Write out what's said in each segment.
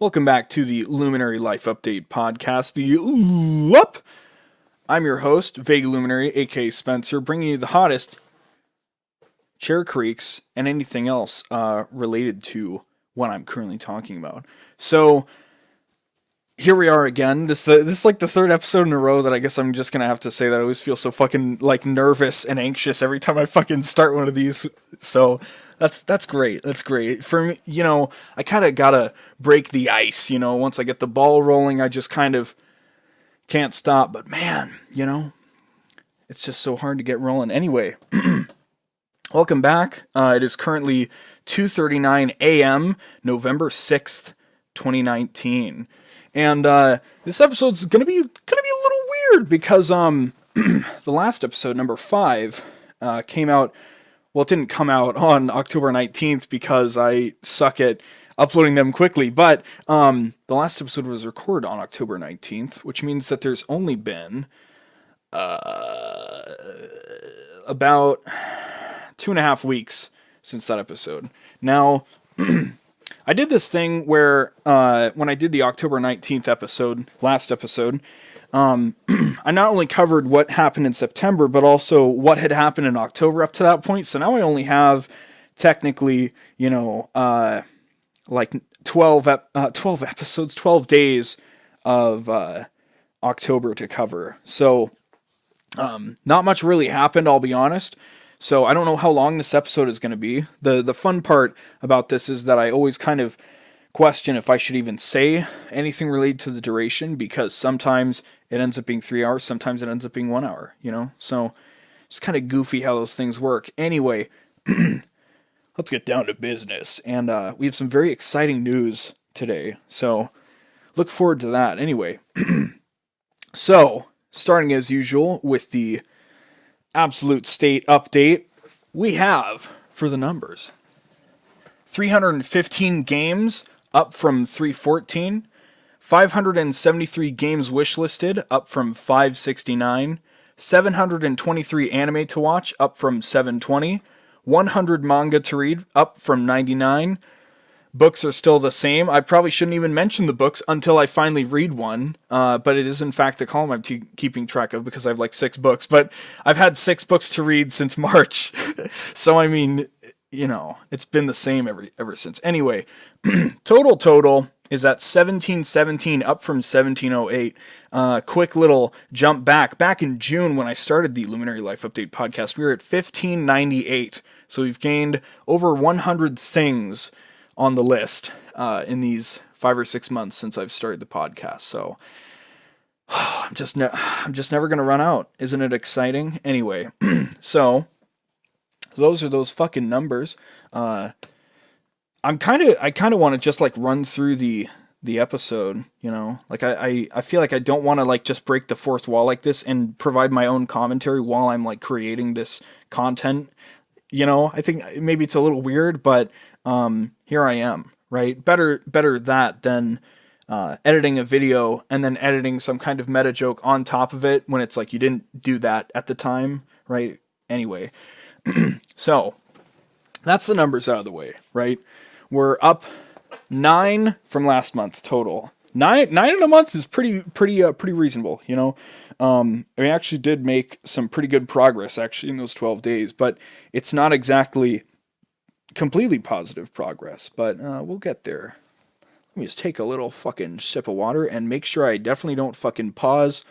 Welcome back to the Luminary Life Update podcast, the Whoop! I'm your host, Vague Luminary, aka Spencer, bringing you the hottest chair creaks and anything else related to what I'm currently talking about. So, here we are again. This is like the third episode in a row that I guess I'm just gonna have to say that I always feel so fucking like nervous and anxious every time I fucking start one of these. So that's great. That's great. For me, I kind of gotta break the ice. Once I get the ball rolling, I just kind of can't stop. But man, it's just so hard to get rolling. Anyway, welcome back. It is currently 2:39 a.m. November 6th, 2019. And this episode's gonna be a little weird because the last episode, number 5, came out. Well, it didn't come out on October 19th because I suck at uploading them quickly. But the last episode was recorded on October 19th, which means that there's only been about 2.5 weeks since that episode. Now, I did this thing where when I did the October 19th episode, last episode, I not only covered what happened in September, but also what had happened in October up to that point. So now I only have technically, like 12 episodes, 12 days of October to cover. So not much really happened, I'll be honest. So I don't know how long this episode is going to be. The fun part about this is that I always kind of question if I should even say anything related to the duration, because sometimes it ends up being 3 hours, sometimes it ends up being 1 hour, So it's kind of goofy how those things work. Anyway, let's get down to business. And we have some very exciting news today. So look forward to that. Anyway, so starting as usual with the absolute state update, we have for the numbers 315 games, up from 314, 573 games wishlisted, up from 569, 723 anime to watch, up from 720, 100 manga to read, up from 99. Books are still the same. I probably shouldn't even mention the books until I finally read one, but it is in fact the column I'm keeping track of because I have like 6 books, but I've had 6 books to read since March. So I mean, it's been the same ever since. Anyway, total is at 1717, up from 1708. Quick little jump back. Back in June when I started the Luminary Life Update podcast, we were at 1598. So we've gained over 100 things on the list in these 5 or 6 months since I've started the podcast. So I'm just never gonna run out. Isn't it exciting? Anyway, so those are those fucking numbers. I kind of want to just like run through the episode, like I feel like I don't want to like just break the fourth wall like this and provide my own commentary while I'm like creating this content. I think maybe it's a little weird, but here I am, right? Better that than editing a video and then editing some kind of meta joke on top of it when it's like you didn't do that at the time, right? Anyway, so that's the numbers out of the way, right? We're up 9 from last month total. 9 in a month is pretty reasonable, We actually did make some pretty good progress actually in those 12 days, but it's not exactly completely positive progress, but we'll get there. Let me just take a little fucking sip of water and make sure I definitely don't fucking pause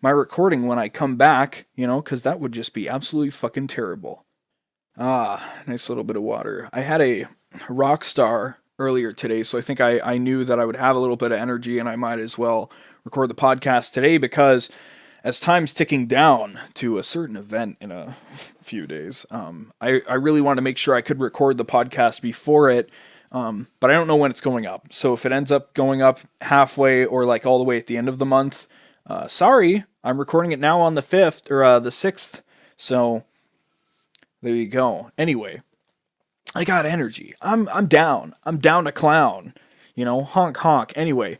my recording when I come back, because that would just be absolutely fucking terrible. Nice little bit of water. I had a Rockstar earlier today, so I think I knew that I would have a little bit of energy and I might as well record the podcast today, because as time's ticking down to a certain event in a few days, I really wanted to make sure I could record the podcast before it, but I don't know when it's going up. So if it ends up going up halfway or like all the way at the end of the month, sorry, I'm recording it now on the 5th or the 6th. So there you go. Anyway, I got energy. I'm down. I'm down to clown. Honk honk. Anyway,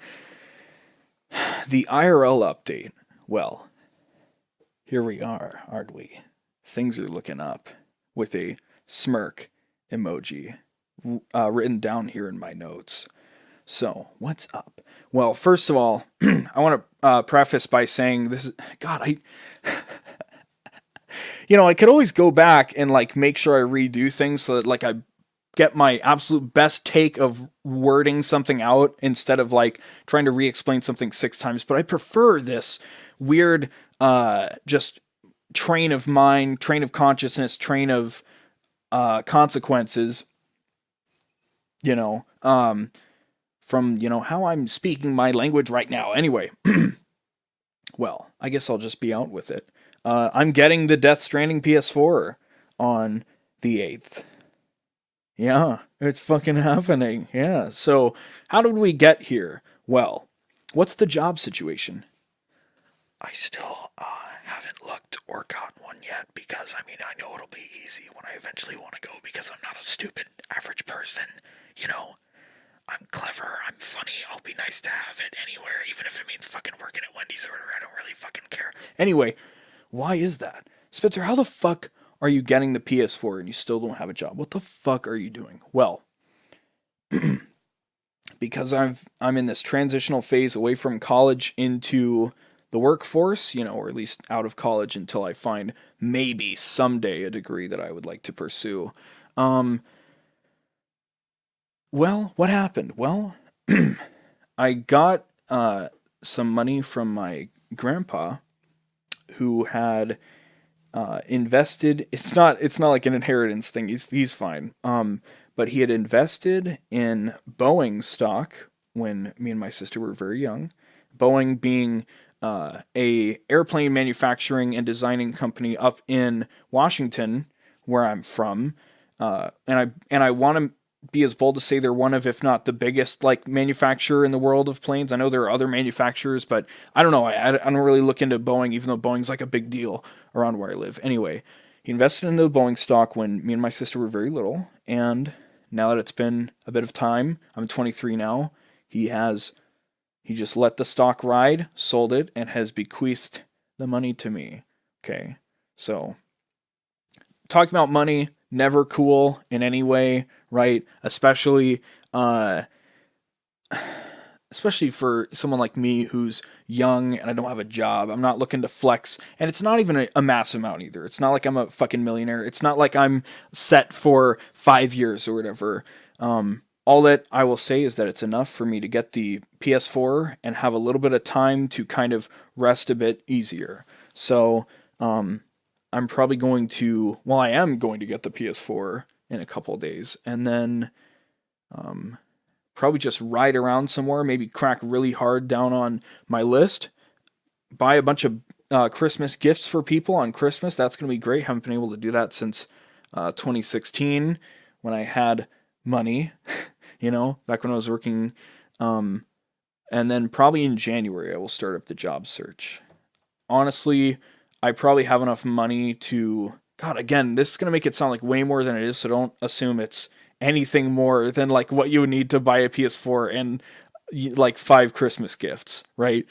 the IRL update. Well, here we are, aren't we? Things are looking up with a smirk emoji written down here in my notes. So, what's up? Well, first of all, I want to preface by saying this is God. I could always go back and like make sure I redo things so that like I get my absolute best take of wording something out instead of like trying to re-explain something six times. But I prefer this weird, just train of mind, train of consciousness, train of consequences. You know, from how I'm speaking my language right now. Anyway, well, I guess I'll just be out with it. I'm getting the Death Stranding PS4 on the 8th. Yeah, it's fucking happening. Yeah. So, how did we get here? Well, what's the job situation? I still haven't looked or gotten one yet because, I mean, I know it'll be easy when I eventually want to go because I'm not a stupid average person. You know, I'm clever, I'm funny, I'll be nice to have it anywhere, even if it means fucking working at Wendy's or whatever, I don't really fucking care. Anyway, why is that? Spencer, how the fuck are you getting the PS4 and you still don't have a job? What the fuck are you doing? Well, because I'm in this transitional phase away from college into the workforce, or at least out of college until I find maybe someday a degree that I would like to pursue. Well, what happened? Well, I got some money from my grandpa, who had invested. It's not like an inheritance thing. He's fine. But he had invested in Boeing stock when me and my sister were very young. Boeing being a airplane manufacturing and designing company up in Washington, where I'm from. And I want to be as bold to say they're one of, if not the biggest, like manufacturer in the world of planes. I know there are other manufacturers, but I don't know. I don't really look into Boeing, even though Boeing's like a big deal around where I live. Anyway, he invested in the Boeing stock when me and my sister were very little, and now that it's been a bit of time, I'm 23 now. He just let the stock ride, sold it, and has bequeathed the money to me. Okay, so talking about money, never cool in any way, right? Especially for someone like me who's young and I don't have a job. I'm not looking to flex, and it's not even a massive amount either. It's not like I'm a fucking millionaire. It's not like I'm set for 5 years or whatever. All that I will say is that it's enough for me to get the PS4 and have a little bit of time to kind of rest a bit easier. So, I'm probably going to, well, I am going to get the PS4 in a couple of days, and then probably just ride around somewhere, maybe crack really hard down on my list, buy a bunch of Christmas gifts for people on Christmas. That's going to be great. Haven't been able to do that since 2016 when I had money, back when I was working. And then probably in January, I will start up the job search. Honestly, I probably have enough money to, God, again, this is going to make it sound like way more than it is, so don't assume it's anything more than like what you would need to buy a PS4 and like 5 Christmas gifts, right?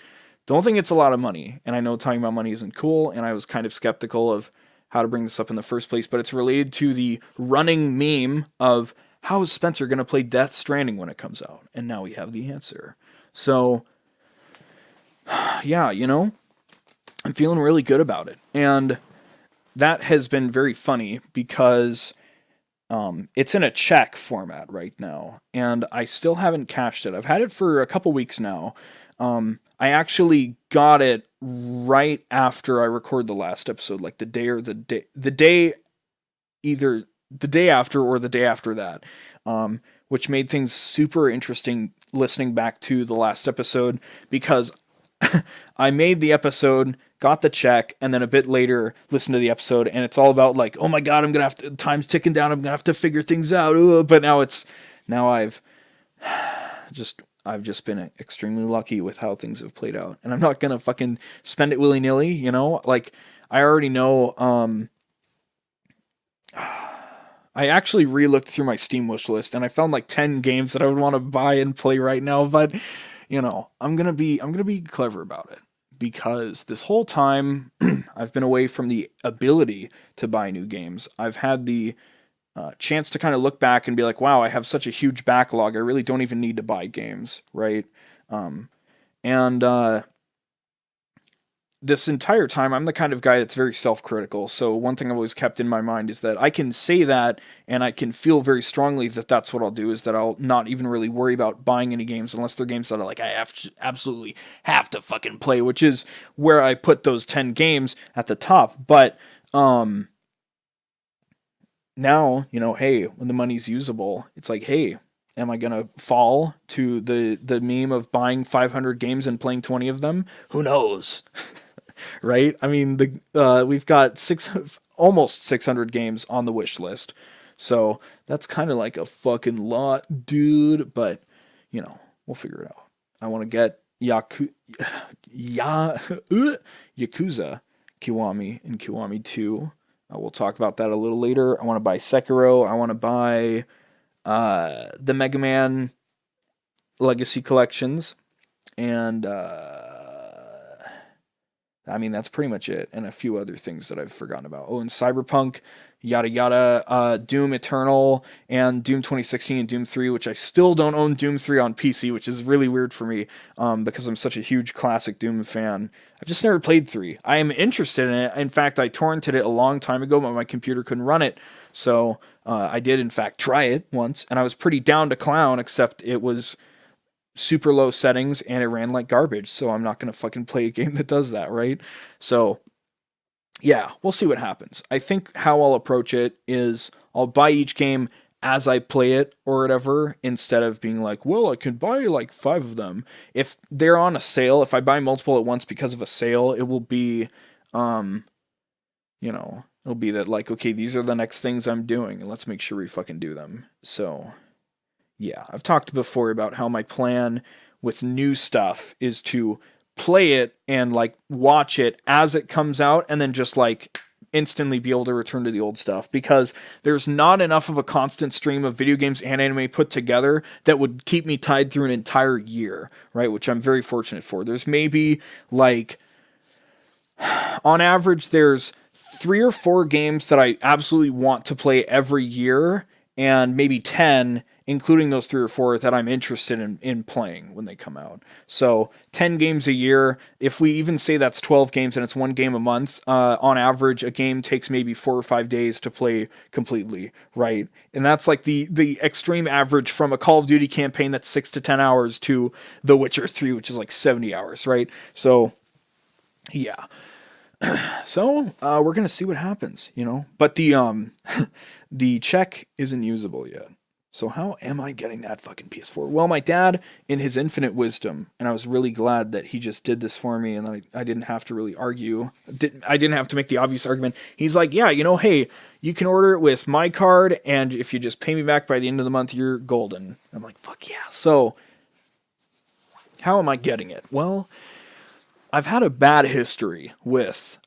Don't think it's a lot of money. And I know talking about money isn't cool, and I was kind of skeptical of how to bring this up in the first place, but it's related to the running meme of how is Spencer going to play Death Stranding when it comes out? And now we have the answer. So, yeah, I'm feeling really good about it. And that has been very funny because it's in a check format right now, and I still haven't cashed it. I've had it for a couple weeks now. I actually got it right after I recorded the last episode, like either the day after or the day after that, which made things super interesting listening back to the last episode because I made the episode, got the check, and then a bit later listened to the episode, and it's all about like, oh my god, I'm gonna have to, time's ticking down, I'm gonna have to figure things out. But now I've just been extremely lucky with how things have played out, and I'm not gonna fucking spend it willy nilly. Like I already know. I actually re-looked through my Steam wish list, and I found like 10 games that I would want to buy and play right now, but I'm gonna be clever about it because this whole time I've been away from the ability to buy new games. I've had the chance to kind of look back and be like, wow, I have such a huge backlog. I really don't even need to buy games, right? And this entire time, I'm the kind of guy that's very self-critical. So one thing I've always kept in my mind is that I can say that, and I can feel very strongly that that's what I'll do, is that I'll not even really worry about buying any games unless they're games that are like, I absolutely have to fucking play, which is where I put those 10 games at the top. But now, hey, when the money's usable, it's like, hey, am I gonna fall to the meme of buying 500 games and playing 20 of them? Who knows? Right? I mean, we've got almost 600 games on the wish list, so that's kind of like a fucking lot, dude. But we'll figure it out. I want to get Yakuza, Kiwami, and Kiwami 2. We'll talk about that a little later. I want to buy Sekiro. I want to buy the Mega Man Legacy Collections, and I mean, that's pretty much it, and a few other things that I've forgotten about. Oh, and Cyberpunk, yada yada, Doom Eternal, and Doom 2016 and Doom 3, which I still don't own Doom 3 on PC, which is really weird for me, because I'm such a huge classic Doom fan. I've just never played 3. I am interested in it. In fact, I torrented it a long time ago, but my computer couldn't run it, so I did, in fact, try it once, and I was pretty down to clown, except it was super low settings and it ran like garbage, so I'm not going to fucking play a game that does that, right? So yeah, we'll see what happens. I think how I'll approach it is I'll buy each game as I play it or whatever, instead of being like, well, I could buy like 5 of them. If they're on a sale, if I buy multiple at once because of a sale, it will be it'll be that like, okay, these are the next things I'm doing and let's make sure we fucking do them. So yeah, I've talked before about how my plan with new stuff is to play it and like watch it as it comes out and then just like instantly be able to return to the old stuff, because there's not enough of a constant stream of video games and anime put together that would keep me tied through an entire year, right? Which I'm very fortunate for. There's maybe like, on average, there's 3 or 4 games that I absolutely want to play every year, and maybe 10, including those 3 or 4 that I'm interested in playing when they come out. So 10 games a year. If we even say that's 12 games and it's 1 game a month, on average, a game takes maybe 4 or 5 days to play completely, right? And that's like the extreme average from a Call of Duty campaign that's 6 to 10 hours to The Witcher 3, which is like 70 hours, right? So yeah. So we're gonna see what happens, But the check isn't usable yet. So how am I getting that fucking PS4? Well, my dad, in his infinite wisdom, and I was really glad that he just did this for me, and I didn't have to really argue. I didn't have to make the obvious argument. He's like, yeah, hey, you can order it with my card, and if you just pay me back by the end of the month, you're golden. I'm like, fuck yeah. So how am I getting it? Well, I've had a bad history with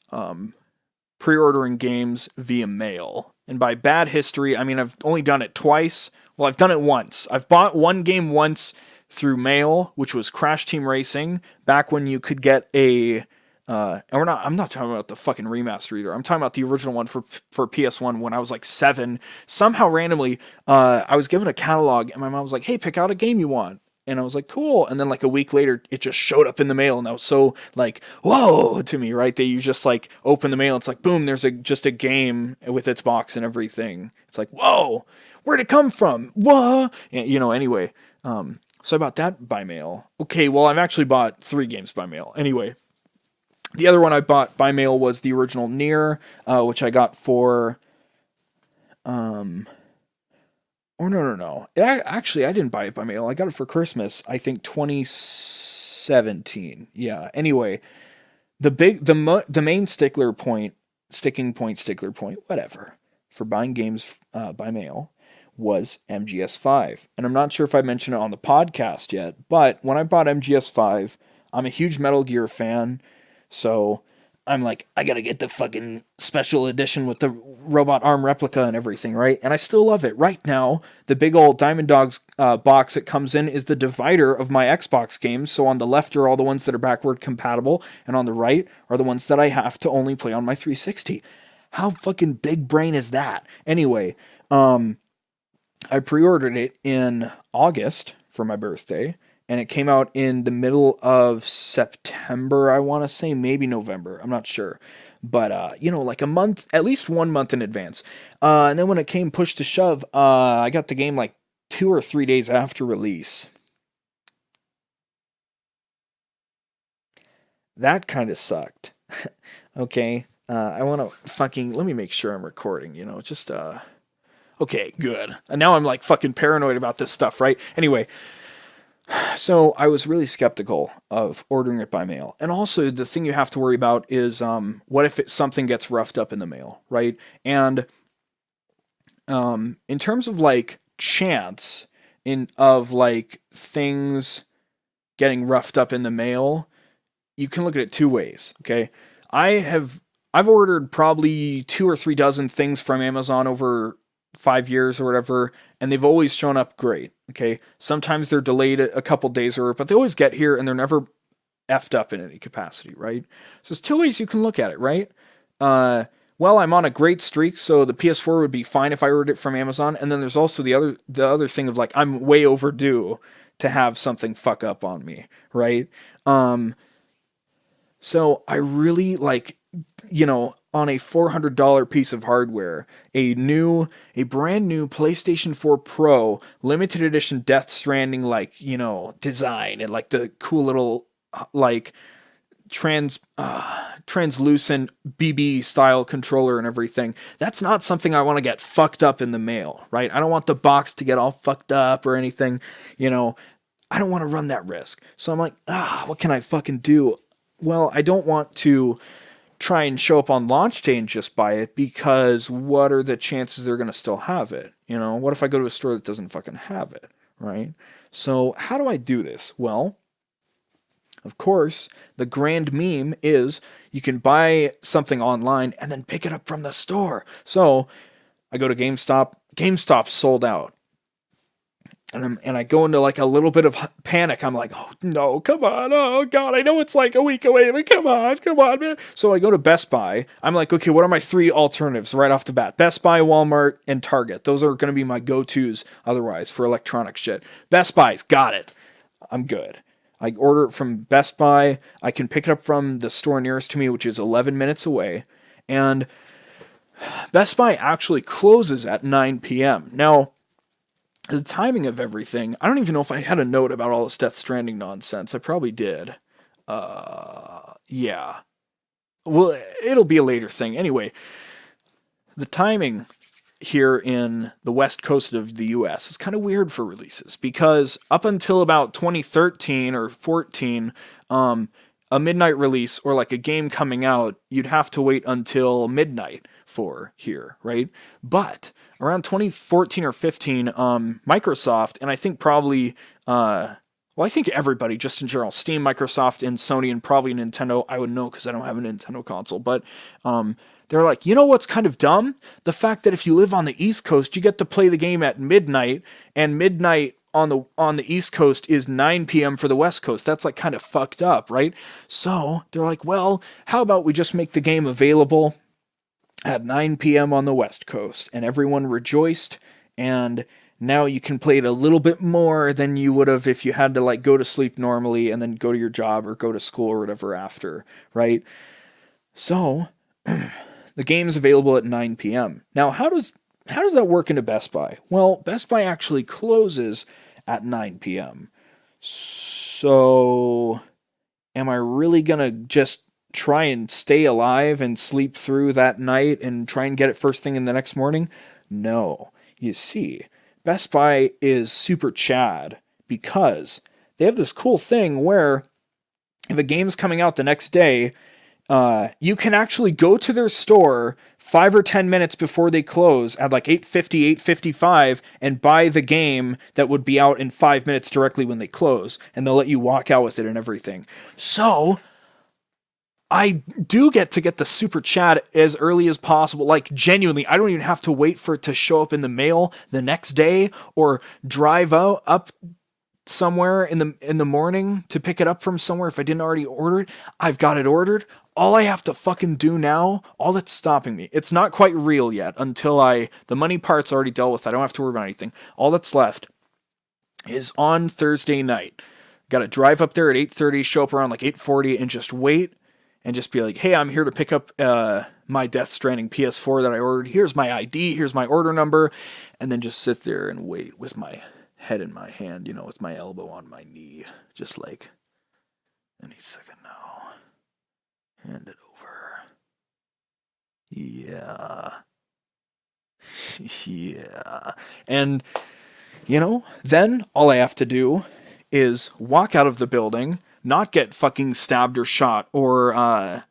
pre-ordering games via mail. And by bad history, I mean I've only done it twice. Well, I've done it once. I've bought one game once through mail, which was Crash Team Racing, back when you could get a I'm not talking about the fucking remaster either. I'm talking about the original one for PS1 when I was like 7. Somehow randomly, I was given a catalog and my mom was like, "Hey, pick out a game you want." And I was like, cool. And then like a week later, it just showed up in the mail. And that was so like, whoa to me, right? That you just like open the mail. It's like, boom, there's just a game with its box and everything. It's like, whoa, where'd it come from? Whoa. And, anyway. So I bought that by mail. Okay, well, I've actually bought 3 games by mail. Anyway, the other one I bought by mail was the original Nier, which I got for, or no. Actually, I didn't buy it by mail. I got it for Christmas, I think 2017. Yeah. Anyway, the main sticking point, whatever, for buying games by mail was MGS5. And I'm not sure if I mentioned it on the podcast yet, but when I bought MGS5, I'm a huge Metal Gear fan, so I'm like, I gotta get the fucking special edition with the robot arm replica and everything, right? And I still love it. Right now, the big old Diamond Dogs box it comes in is the divider of my Xbox games. So on the left are all the ones that are backward compatible, and on the right are the ones that I have to only play on my 360. How fucking big brain is that? Anyway, I pre-ordered it in August for my birthday, and it came out in the middle of September, I want to say, maybe November. I'm not sure. But, like a month, at least 1 month in advance. And then when it came push to shove, I got the game like 2 or 3 days after release. That kind of sucked. Okay. I want to let me make sure I'm recording, okay, good. And now I'm like fucking paranoid about this stuff, right? Anyway, so I was really skeptical of ordering it by mail. And also, the thing you have to worry about is what if something gets roughed up in the mail, right? And in terms of like chance of like things getting roughed up in the mail, you can look at it two ways, okay? I've ordered probably 2 or 3 dozen things from Amazon over 5 years or whatever, and they've always shown up great. Okay, sometimes they're delayed a couple days but they always get here and they're never effed up in any capacity, right? So there's two ways you can look at it, right? Well, I'm on a great streak, so the PS4 would be fine if I ordered it from Amazon. And then there's also the other thing of like I'm way overdue to have something fuck up on me, right? So I really like, on a $400 piece of hardware, a brand new PlayStation 4 Pro limited edition Death Stranding, design and like the cool little, like translucent BB style controller and everything. That's not something I want to get fucked up in the mail, right? I don't want the box to get all fucked up or anything, I don't want to run that risk. So I'm like, what can I fucking do? Well, I don't want to try and show up on launch day and just buy it, because what are the chances they're going to still have it? What if I go to a store that doesn't fucking have it, right? So how do I do this? Well, of course, the grand meme is you can buy something online and then pick it up from the store. So I go to GameStop. GameStop's sold out. And I go into like a little bit of panic. I'm like, oh no, come on, oh god, I know it's like a week away, but come on, man. So I go to Best Buy. I'm like, okay, what are my three alternatives right off the bat? Best Buy, Walmart, and Target. Those are going to be my go-tos otherwise for electronic shit. Best Buy's got it. I'm good. I order it from Best Buy. I can pick it up from the store nearest to me, which is 11 minutes away. And Best Buy actually closes at 9 p.m. Now, the timing of everything, I don't even know if I had a note about all this Death Stranding nonsense. I probably did. Yeah. Well, it'll be a later thing. Anyway, the timing here in the west coast of the US is kind of weird for releases, because up until about 2013 or 14, a midnight release or like a game coming out, you'd have to wait until midnight for here, right? But around 2014 or 15, Microsoft, and I think probably, I think everybody, just in general, Steam, Microsoft, and Sony, and probably Nintendo, I would know because I don't have a Nintendo console, but they're like, what's kind of dumb? The fact that if you live on the East Coast, you get to play the game at midnight, and midnight on the East Coast is 9 p.m. for the West Coast. That's like kind of fucked up, right? So they're like, well, how about we just make the game available at 9 p.m. on the West Coast? And everyone rejoiced, and now you can play it a little bit more than you would have if you had to like go to sleep normally and then go to your job or go to school or whatever after, right? So the game's available at 9 p.m. Now, how does that work into Best Buy? Well, Best Buy actually closes at 9 p.m. So am I really gonna just try and stay alive and sleep through that night and try and get it first thing in the next morning? No. You see, Best Buy is super Chad because they have this cool thing where if a game's coming out the next day, you can actually go to their store 5 or 10 minutes before they close at like 8:50, 8:55 and buy the game that would be out in 5 minutes directly when they close, and they'll let you walk out with it and everything. So I do get to get the super chat as early as possible. Like, genuinely, I don't even have to wait for it to show up in the mail the next day or drive up somewhere in the morning to pick it up from somewhere if I didn't already order it. I've got it ordered. All I have to fucking do now, all that's stopping me, it's not quite real yet until the money part's already dealt with. I don't have to worry about anything. All that's left is on Thursday night. Got to drive up there at 8:30, show up around like 8:40 and just wait and just be like, hey, I'm here to pick up my Death Stranding PS4 that I ordered. Here's my ID, here's my order number, and then just sit there and wait with my head in my hand, with my elbow on my knee, just like, any second now. Hand it over. Yeah. Yeah. And, then all I have to do is walk out of the building, not get fucking stabbed or shot or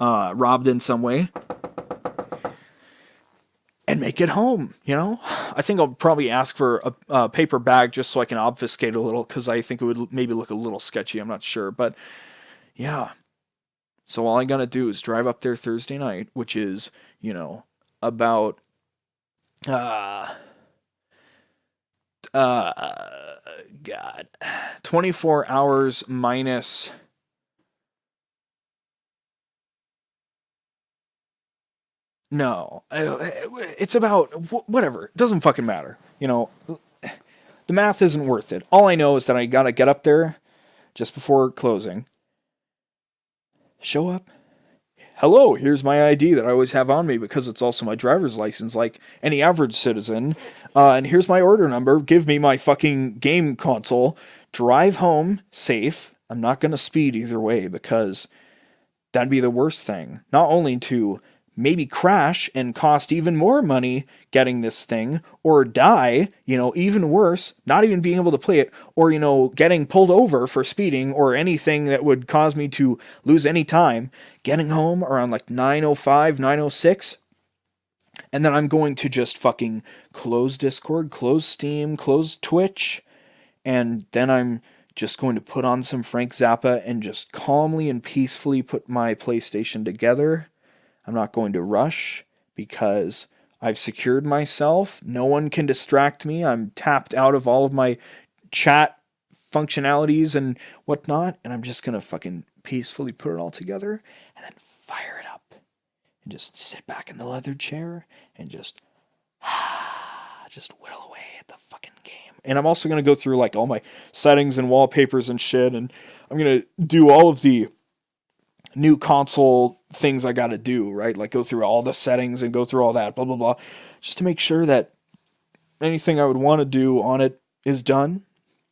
robbed in some way, and make it home, I think I'll probably ask for a paper bag just so I can obfuscate a little, because I think it would maybe look a little sketchy, I'm not sure, but yeah. So all I gotta do is drive up there Thursday night, which is, about, God, 24 hours minus... No, it's about, whatever, it doesn't fucking matter, the math isn't worth it. All I know is that I gotta get up there just before closing, show up, hello, here's my ID that I always have on me because it's also my driver's license like any average citizen, and here's my order number, give me my fucking game console, drive home safe. I'm not gonna speed either way because that'd be the worst thing. Not only to maybe crash and cost even more money getting this thing, or die, even worse, not even being able to play it, or, getting pulled over for speeding or anything that would cause me to lose any time, getting home around like 9:05, 9:06, and then I'm going to just fucking close Discord, close Steam, close Twitch, and then I'm just going to put on some Frank Zappa and just calmly and peacefully put my PlayStation together. I'm not going to rush because I've secured myself. No one can distract me. I'm tapped out of all of my chat functionalities and whatnot, and I'm just going to fucking peacefully put it all together and then fire it up and just sit back in the leather chair and just whittle away at the fucking game. And I'm also going to go through like all my settings and wallpapers and shit, and I'm going to do all of the new console things I gotta do, right? Like go through all the settings and go through all that, blah, blah, blah, just to make sure that anything I would want to do on it is done.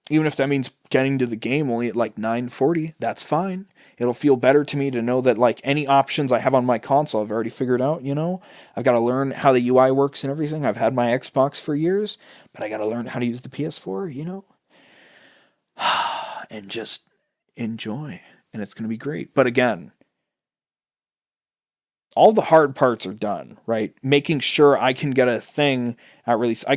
Even if that means getting to the game only at like 9:40, that's fine. It'll feel better to me to know that like any options I have on my console I've already figured out, I've got to learn how the UI works and everything. I've had my Xbox for years, but I got to learn how to use the PS4, and just enjoy. And it's going to be great. But again, all the hard parts are done, right? Making sure I can get a thing at release. I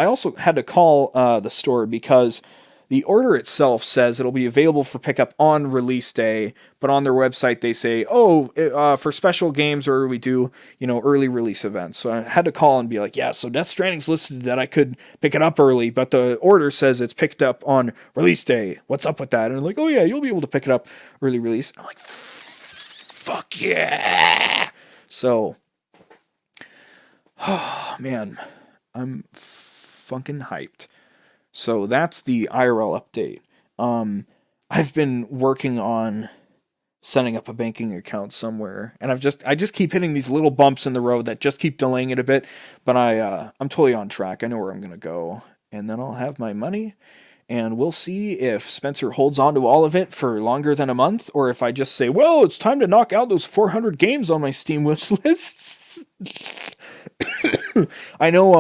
also had to call the store because the order itself says it'll be available for pickup on release day, but on their website they say, for special games or we do, early release events. So I had to call and be like, yeah, so Death Stranding's listed that I could pick it up early, but the order says it's picked up on release day. What's up with that? And they're like, oh yeah, you'll be able to pick it up early release. And I'm like, fuck yeah! So, oh man, I'm fucking hyped. So that's the IRL update. I've been working on setting up a banking account somewhere, and I just keep hitting these little bumps in the road that just keep delaying it a bit. But I'm totally on track. I know where I'm gonna go, and then I'll have my money, and we'll see if Spencer holds on to all of it for longer than a month, or if I just say, well, it's time to knock out those 400 games on my Steam wish lists. I know.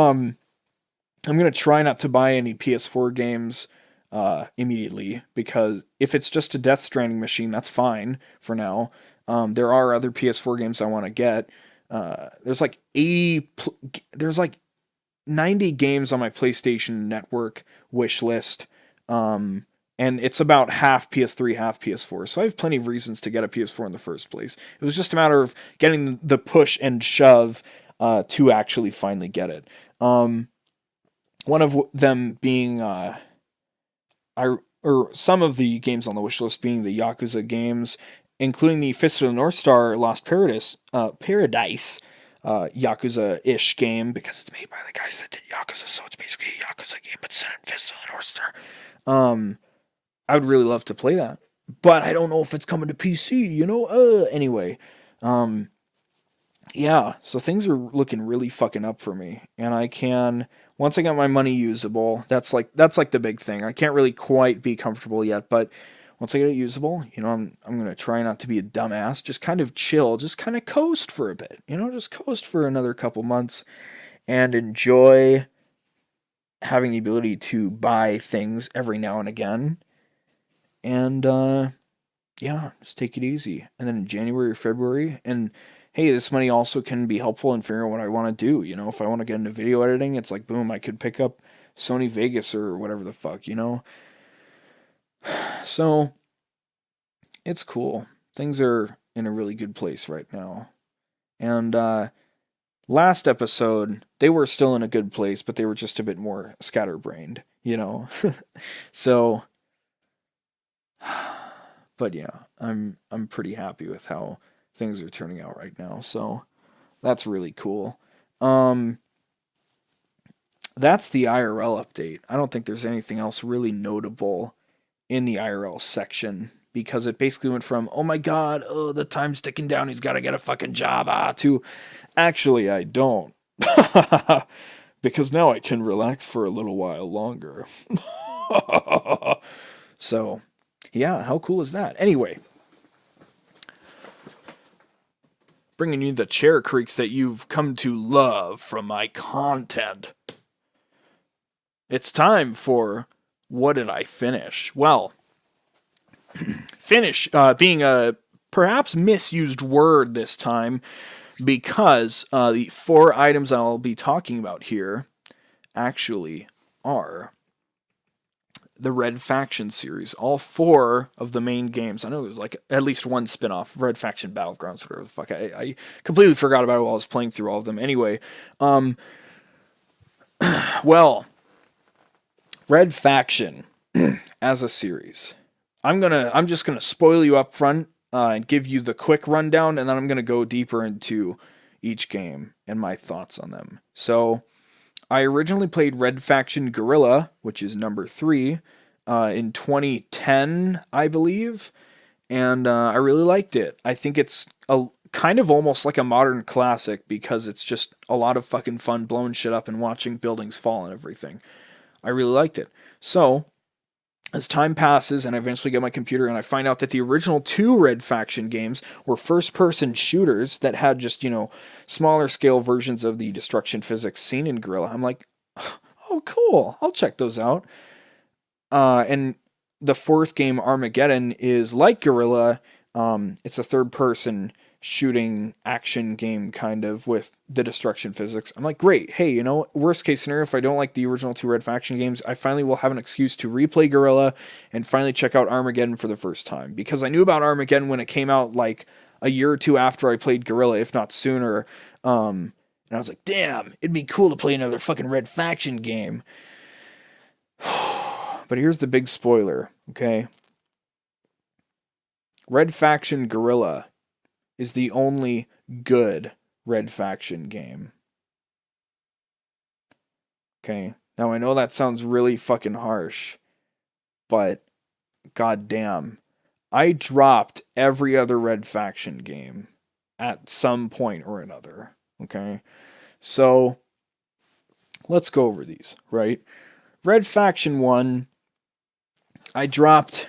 I'm going to try not to buy any PS4 games immediately, because if it's just a Death Stranding machine, that's fine for now. There are other PS4 games I want to get. There's like 90 games on my PlayStation Network wish list, and it's about half PS3, half PS4. So I have plenty of reasons to get a PS4 in the first place. It was just a matter of getting the push and shove to actually finally get it. One of them being, I or some of the games on the wish list being the Yakuza games, including the Fist of the North Star Lost Paradise Yakuza-ish game, because it's made by the guys that did Yakuza, so it's basically a Yakuza game, but set in Fist of the North Star. I would really love to play that, but I don't know if it's coming to PC, you know? Anyway, yeah, so things are looking really fucking up for me, and I can, once I got my money usable, that's like the big thing. I can't really quite be comfortable yet, but once I get it usable, you know, I'm gonna try not to be a dumbass, just kind of chill, just kind of coast for a bit, you know, just coast for another couple months and enjoy having the ability to buy things every now and again. And yeah, just take it easy. And then in January or February, and hey, this money also can be helpful in figuring out what I want to do. You know, if I want to get into video editing, it's like, boom, I could pick up Sony Vegas or whatever the fuck, you know? So, it's cool. Things are in a really good place right now. And last episode, they were still in a good place, but they were just a bit more scatterbrained, you know? So, but yeah, I'm pretty happy with how things are turning out right now. So that's really cool. That's the IRL update. I don't think there's anything else really notable in the IRL section, because it basically went from, oh my god, oh, the time's ticking down, he's got to get a fucking job, to actually I don't. Because now I can relax for a little while longer. So, yeah, how cool is that? Anyway, bringing you the chair creaks that you've come to love from my content. It's time for What Did I Finish? Well, finish being a perhaps misused word this time, because the 4 items I'll be talking about here actually are the Red Faction series. All 4 of the main games. I know there's like at least one spin-off, Red Faction Battlegrounds, whatever the fuck. I completely forgot about it while I was playing through all of them. Anyway, well, Red Faction as a series. I'm just gonna spoil you up front and give you the quick rundown, and then I'm gonna go deeper into each game and my thoughts on them. So, I originally played Red Faction Guerilla, which is number 3, in 2010, I believe, and I really liked it. I think it's a kind of almost like a modern classic, because it's just a lot of fucking fun blowing shit up and watching buildings fall and everything. I really liked it. So, as time passes and I eventually get my computer and I find out that the original 2 Red Faction games were first-person shooters that had just, you know, smaller scale versions of the destruction physics seen in Guerrilla, I'm like, oh, cool, I'll check those out. And the 4th game, Armageddon, is like Guerrilla. It's a third-person shooting action game, kind of, with the destruction physics. I'm like, great, hey, you know, worst case scenario, if I don't like the original 2 Red Faction games, I finally will have an excuse to replay Guerrilla and finally check out Armageddon for the first time, because I knew about Armageddon when it came out like a year or 2 after I played Guerrilla, if not sooner. And I was like, damn, it'd be cool to play another fucking Red Faction game. But here's the big spoiler, okay? Red Faction Guerrilla is the only good Red Faction game. Okay, now I know that sounds really fucking harsh, but goddamn, I dropped every other Red Faction game at some point or another. Okay, so let's go over these, right? Red Faction 1, I dropped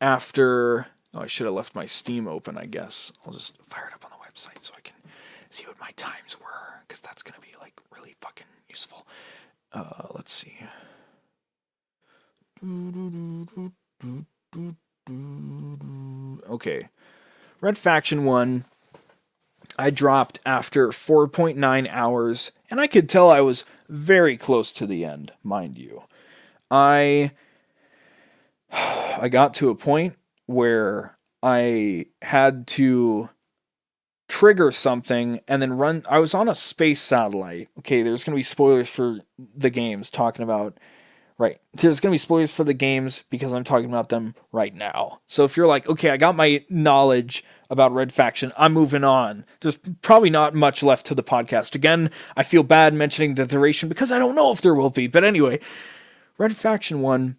after... Oh, I should have left my Steam open, I guess. I'll just fire it up on the website so I can see what my times were, because that's going to be, like, really fucking useful. Let's see. Okay. Red Faction 1, I dropped after 4.9 hours, and I could tell I was very close to the end, mind you. I got to a point where I had to trigger something and then run. I was on a space satellite. Okay, there's going to be spoilers for the games talking about Right. There's going to be spoilers for the games because I'm talking about them right now. So if you're like, okay, I got my knowledge about Red Faction, I'm moving on. There's probably not much left to the podcast. Again, I feel bad mentioning the duration because I don't know if there will be. But anyway, Red Faction 1,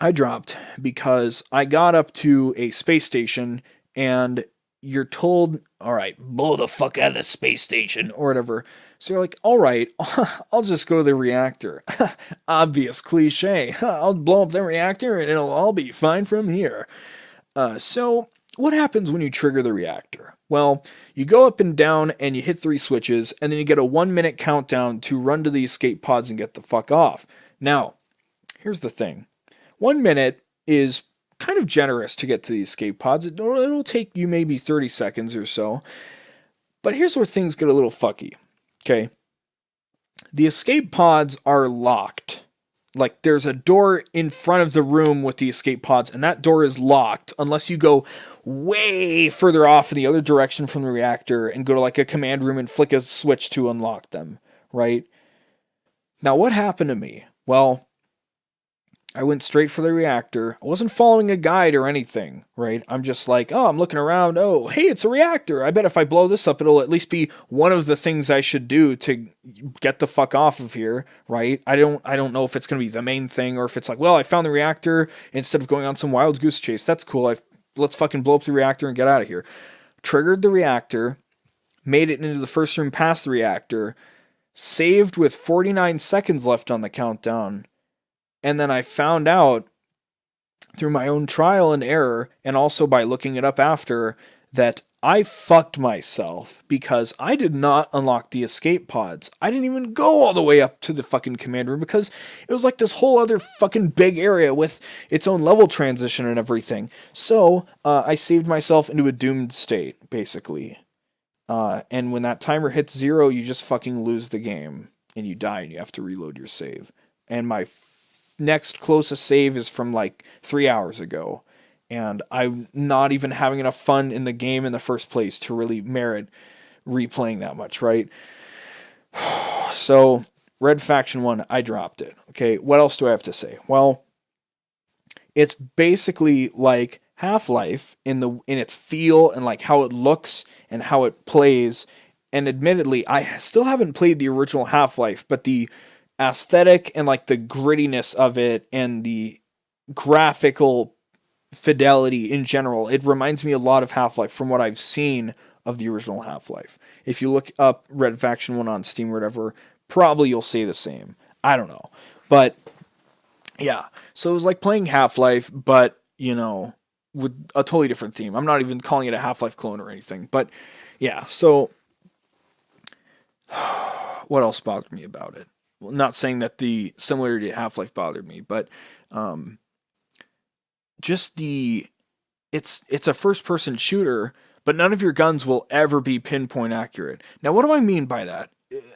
I dropped because I got up to a space station and you're told, all right, blow the fuck out of the space station or whatever. So you're like, all right, I'll just go to the reactor. Obvious cliche. I'll blow up the reactor and it'll all be fine from here. So what happens when you trigger the reactor? Well, you go up and down and you hit 3 switches, and then you get a 1-minute countdown to run to the escape pods and get the fuck off. Now, here's the thing. 1 minute is kind of generous to get to the escape pods. It'll take you maybe 30 seconds or so. But here's where things get a little fucky. Okay. The escape pods are locked. Like, there's a door in front of the room with the escape pods, and that door is locked unless you go way further off in the other direction from the reactor and go to like a command room and flick a switch to unlock them, right? Now, what happened to me? Well, I went straight for the reactor. I wasn't following a guide or anything, right? I'm just like, oh, I'm looking around. Oh, hey, it's a reactor. I bet if I blow this up, it'll at least be one of the things I should do to get the fuck off of here, right? I don't know if it's going to be the main thing or if it's like, well, I found the reactor instead of going on some wild goose chase. That's cool. Let's fucking blow up the reactor and get out of here. Triggered the reactor, made it into the first room past the reactor, saved with 49 seconds left on the countdown. And then I found out through my own trial and error, and also by looking it up after, that I fucked myself because I did not unlock the escape pods. I didn't even go all the way up to the fucking command room because it was like this whole other fucking big area with its own level transition and everything. So I saved myself into a doomed state, basically. And when that timer hits 0, you just fucking lose the game and you die and you have to reload your save. And my next closest save is from like 3 hours ago, and I'm not even having enough fun in the game in the first place to really merit replaying that much, right? So, Red Faction 1, I dropped it. Okay, what else do I have to say? Well, it's basically like Half-Life in its feel and like how it looks and how it plays. And admittedly, I still haven't played the original Half-Life, but the aesthetic and like the grittiness of it and the graphical fidelity in general, it reminds me a lot of Half-Life from what I've seen of the original Half-Life. If you look up Red Faction 1 on Steam or whatever, probably you'll say the same. I don't know. But yeah, so it was like playing Half-Life, but you know, with a totally different theme. I'm not even calling it a Half-Life clone or anything. But yeah, so what else bothered me about it? Well, not saying that the similarity to Half-Life bothered me, but just it's a first-person shooter, but none of your guns will ever be pinpoint accurate. Now, what do I mean by that?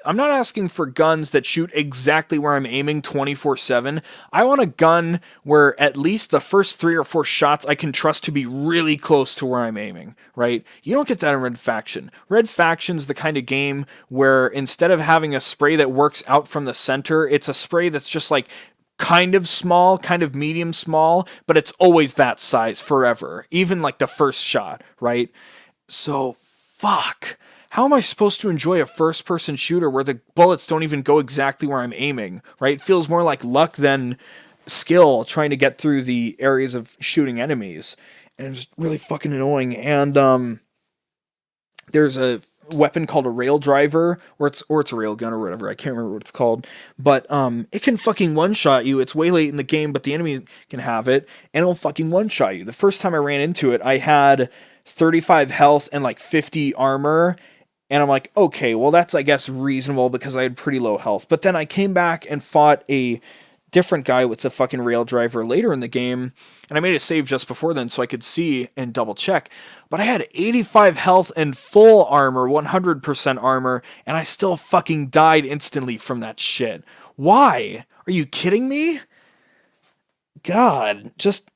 I'm not asking for guns that shoot exactly where I'm aiming 24/7. I want a gun where at least the first 3 or 4 shots I can trust to be really close to where I'm aiming, right? You don't get that in Red Faction. Red Faction's the kind of game where instead of having a spray that works out from the center, it's a spray that's just like kind of small, kind of medium small, but it's always that size forever, even like the first shot, right? So, fuck. How am I supposed to enjoy a first-person shooter where the bullets don't even go exactly where I'm aiming, right? It feels more like luck than skill trying to get through the areas of shooting enemies. And it's really fucking annoying. And there's a weapon called a rail driver, or it's a rail gun or whatever. I can't remember what it's called. But it can fucking one-shot you. It's way late in the game, but the enemy can have it, and it'll fucking one-shot you. The first time I ran into it, I had 35 health and like 50 armor. And I'm like, okay, well, that's, I guess, reasonable because I had pretty low health. But then I came back and fought a different guy with the fucking rail driver later in the game. And I made a save just before then so I could see and double check. But I had 85 health and full armor, 100% armor. And I still fucking died instantly from that shit. Why? Are you kidding me? God, just...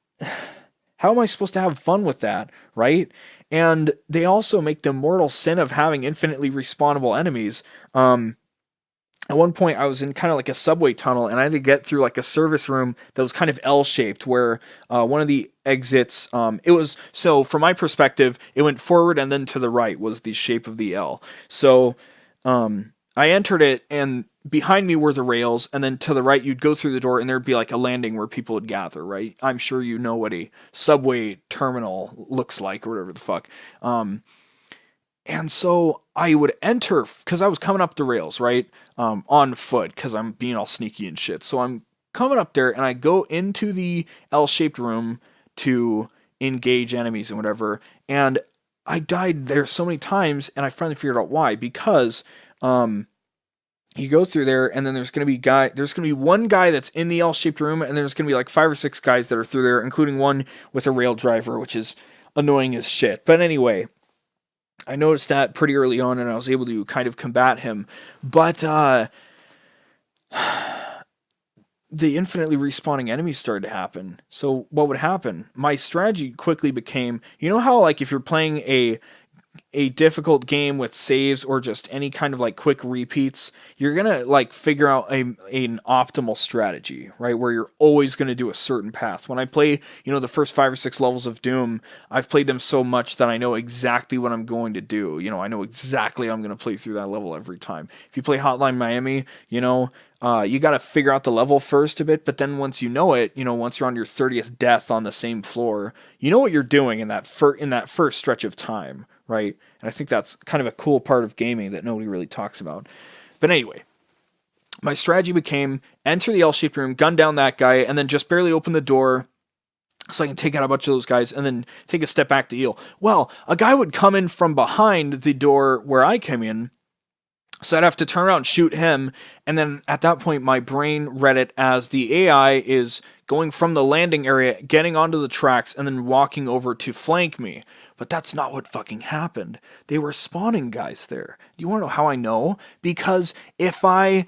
how am I supposed to have fun with that, right? And they also make the mortal sin of having infinitely respawnable enemies. at one point I was in kind of like a subway tunnel, and I had to get through like a service room that was kind of L-shaped, where one of the exits, it was, so from my perspective, it went forward and then to the right was the shape of the L. So I entered it, and behind me were the rails, and then to the right you'd go through the door, and there'd be like a landing where people would gather, right? I'm sure you know what a subway terminal looks like, or whatever the fuck. And so I would enter, because I was coming up the rails, right? On foot, because I'm being all sneaky and shit. So I'm coming up there, and I go into the L-shaped room to engage enemies and whatever. And I died there so many times, and I finally figured out why. Because you go through there, and then there's gonna be one guy that's in the L-shaped room, and there's gonna be like 5 or 6 guys that are through there, including one with a rail driver, which is annoying as shit. But anyway, I noticed that pretty early on, and I was able to kind of combat him. But the infinitely respawning enemies started to happen. So what would happen? My strategy quickly became, you know how like if you're playing a difficult game with saves or just any kind of like quick repeats, you're gonna like figure out an optimal strategy, right? Where you're always gonna do a certain path. When I play, the first 5 or 6 levels of Doom, I've played them so much that I know exactly what I'm going to do. I know exactly how I'm gonna play through that level every time. If you play Hotline Miami, you got to figure out the level first a bit, but then once you know it, once you're on your 30th death on the same floor, you know what you're doing in that first stretch of time, right? And I think that's kind of a cool part of gaming that nobody really talks about. But anyway, my strategy became enter the L-shaped room, gun down that guy, and then just barely open the door so I can take out a bunch of those guys and then take a step back to heal. Well, a guy would come in from behind the door where I came in, so I'd have to turn around and shoot him, and then at that point my brain read it as the AI is going from the landing area, getting onto the tracks, and then walking over to flank me. But that's not what fucking happened. They were spawning guys there. Do you want to know how I know? Because if I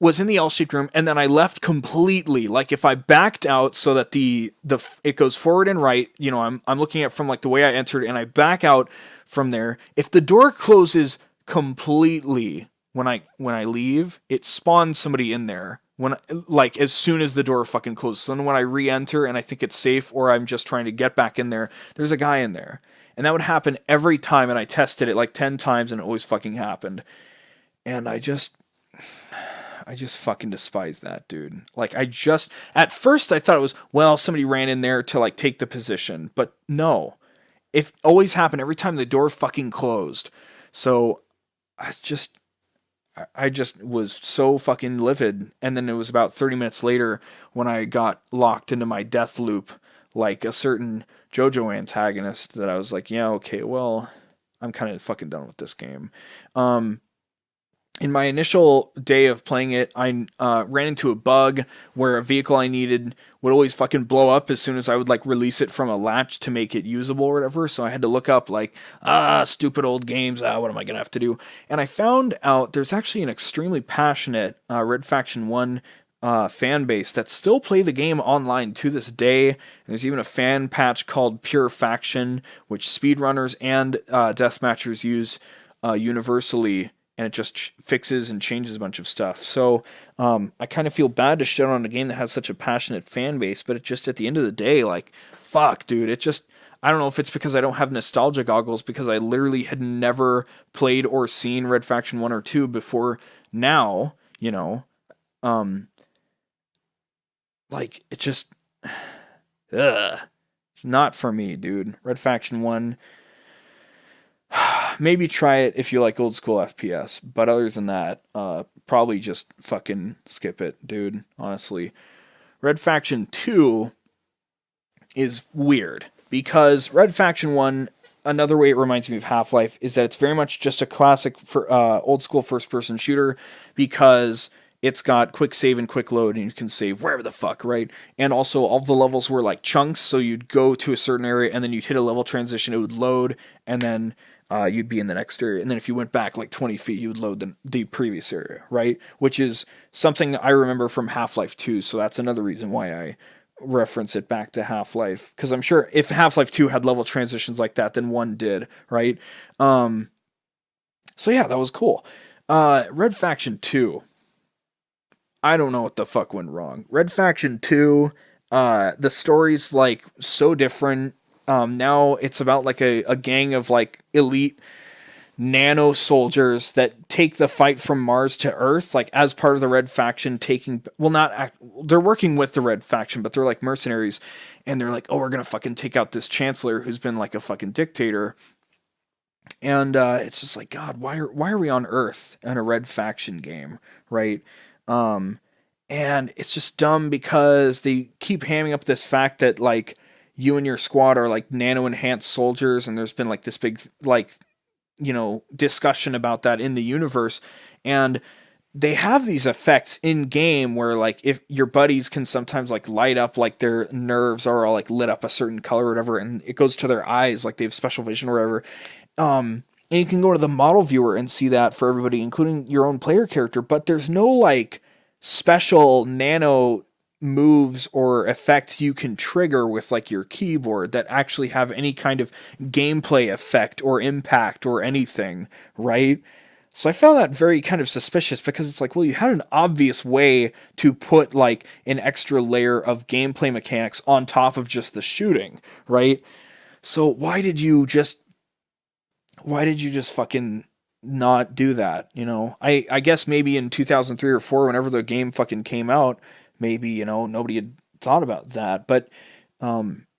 was in the L-shaped room and then I left completely, like if I backed out so that it goes forward and right, I'm looking at from like the way I entered, and I back out from there. If the door closes completely when I leave, it spawns somebody in there when like as soon as the door fucking closes. So then when I re-enter and I think it's safe, or I'm just trying to get back in there, there's a guy in there. And that would happen every time, and I tested it like 10 times and it always fucking happened. And I just fucking despise that, dude. Like at first I thought it was, well, somebody ran in there to like take the position, but no. It always happened every time the door fucking closed. So I just was so fucking livid. And then it was about 30 minutes later when I got locked into my death loop, like a certain JoJo antagonist, that I was like, yeah, okay, well, I'm kind of fucking done with this game. In my initial day of playing it, I ran into a bug where a vehicle I needed would always fucking blow up as soon as I would like release it from a latch to make it usable or whatever. So I had to look up like, stupid old games. What am I going to have to do? And I found out there's actually an extremely passionate Red Faction 1 fan base that still play the game online to this day. And there's even a fan patch called Pure Faction, which speedrunners and deathmatchers use universally, and it just fixes and changes a bunch of stuff. So I kind of feel bad to shit on a game that has such a passionate fan base, but it just, at the end of the day, like, fuck, dude, it just, I don't know if it's because I don't have nostalgia goggles, because I literally had never played or seen Red Faction 1 or 2 before now, like, it just, not for me, dude. Red Faction 1, maybe try it if you like old school FPS, but other than that, probably just fucking skip it, dude, honestly. Red Faction 2 is weird, because Red Faction 1, another way it reminds me of Half-Life, is that it's very much just a classic for old school first-person shooter, because it's got quick save and quick load, and you can save wherever the fuck, right? And also, all of the levels were like chunks, so you'd go to a certain area, and then you'd hit a level transition, it would load, and then you'd be in the next area. And then if you went back like 20 feet, you would load the previous area, right? Which is something I remember from Half-Life 2, so that's another reason why I reference it back to Half-Life. Because I'm sure if Half-Life 2 had level transitions like that, then 1 did, right? So yeah, that was cool. Red Faction 2. I don't know what the fuck went wrong. Red Faction 2, the story's like so different. Now it's about like a gang of like elite nano soldiers that take the fight from Mars to Earth, like as part of the Red Faction taking, well, not, they're working with the Red Faction, but they're like mercenaries, and they're like, oh, we're gonna fucking take out this chancellor who's been like a fucking dictator. And it's just like, God, why are we on Earth in a Red Faction game, right? Um, and it's just dumb because they keep hamming up this fact that like you and your squad are like nano enhanced soldiers, and there's been like this big like discussion about that in the universe, and they have these effects in game where like if your buddies can sometimes like light up, like their nerves are all like lit up a certain color or whatever, and it goes to their eyes, like they have special vision or whatever. And you can go to the model viewer and see that for everybody, including your own player character, but there's no like special nano moves or effects you can trigger with like your keyboard that actually have any kind of gameplay effect or impact or anything, right? So I found that very kind of suspicious because it's like, well, you had an obvious way to put like an extra layer of gameplay mechanics on top of just the shooting, right? So why did you just fucking not do that? I guess maybe in 2003 or 4, whenever the game fucking came out, maybe, nobody had thought about that. But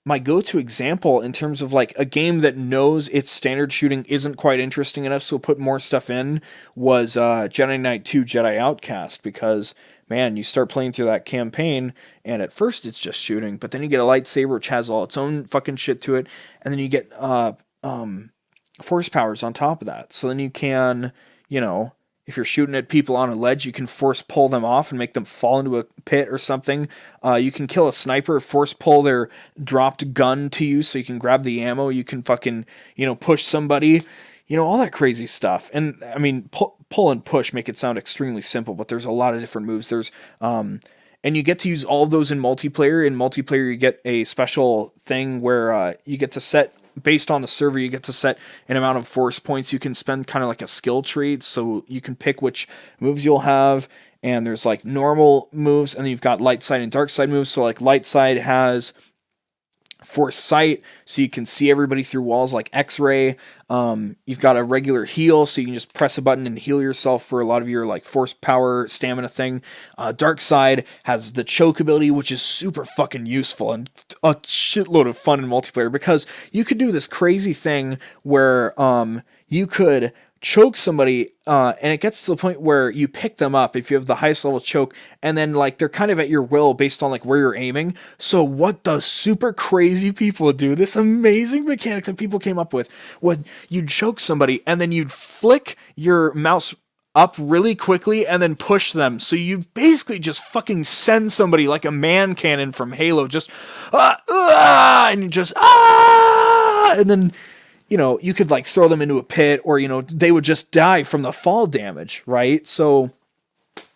my go-to example in terms of like a game that knows its standard shooting isn't quite interesting enough, so put more stuff in, was Jedi Knight 2 Jedi Outcast, because man, you start playing through that campaign, and at first it's just shooting, but then you get a lightsaber which has all its own fucking shit to it, and then you get force powers on top of that. So then you can, if you're shooting at people on a ledge, you can force pull them off and make them fall into a pit or something. You can kill a sniper, force pull their dropped gun to you so you can grab the ammo. You can fucking, push somebody, all that crazy stuff. And I mean, pull and push make it sound extremely simple, but there's a lot of different moves. And you get to use all of those in multiplayer. In multiplayer, you get a special thing where you get to set, based on the server, you get to set an amount of force points you can spend, kind of like a skill tree, so you can pick which moves you'll have. And there's like normal moves, and then you've got light side and dark side moves. So like light side has force sight, so you can see everybody through walls like X-ray. You've got a regular heal, so you can just press a button and heal yourself for a lot of your like force power stamina thing. Dark side has the choke ability, which is super fucking useful and a shitload of fun in multiplayer, because you could do this crazy thing where you could choke somebody, and it gets to the point where you pick them up if you have the highest level choke, and then like they're kind of at your will based on like where you're aiming. So what the super crazy people do, this amazing mechanic that people came up with, would you'd choke somebody and then you'd flick your mouse up really quickly and then push them, so you basically just fucking send somebody like a man cannon from Halo, just and you just and then you could like throw them into a pit, or, they would just die from the fall damage, right? So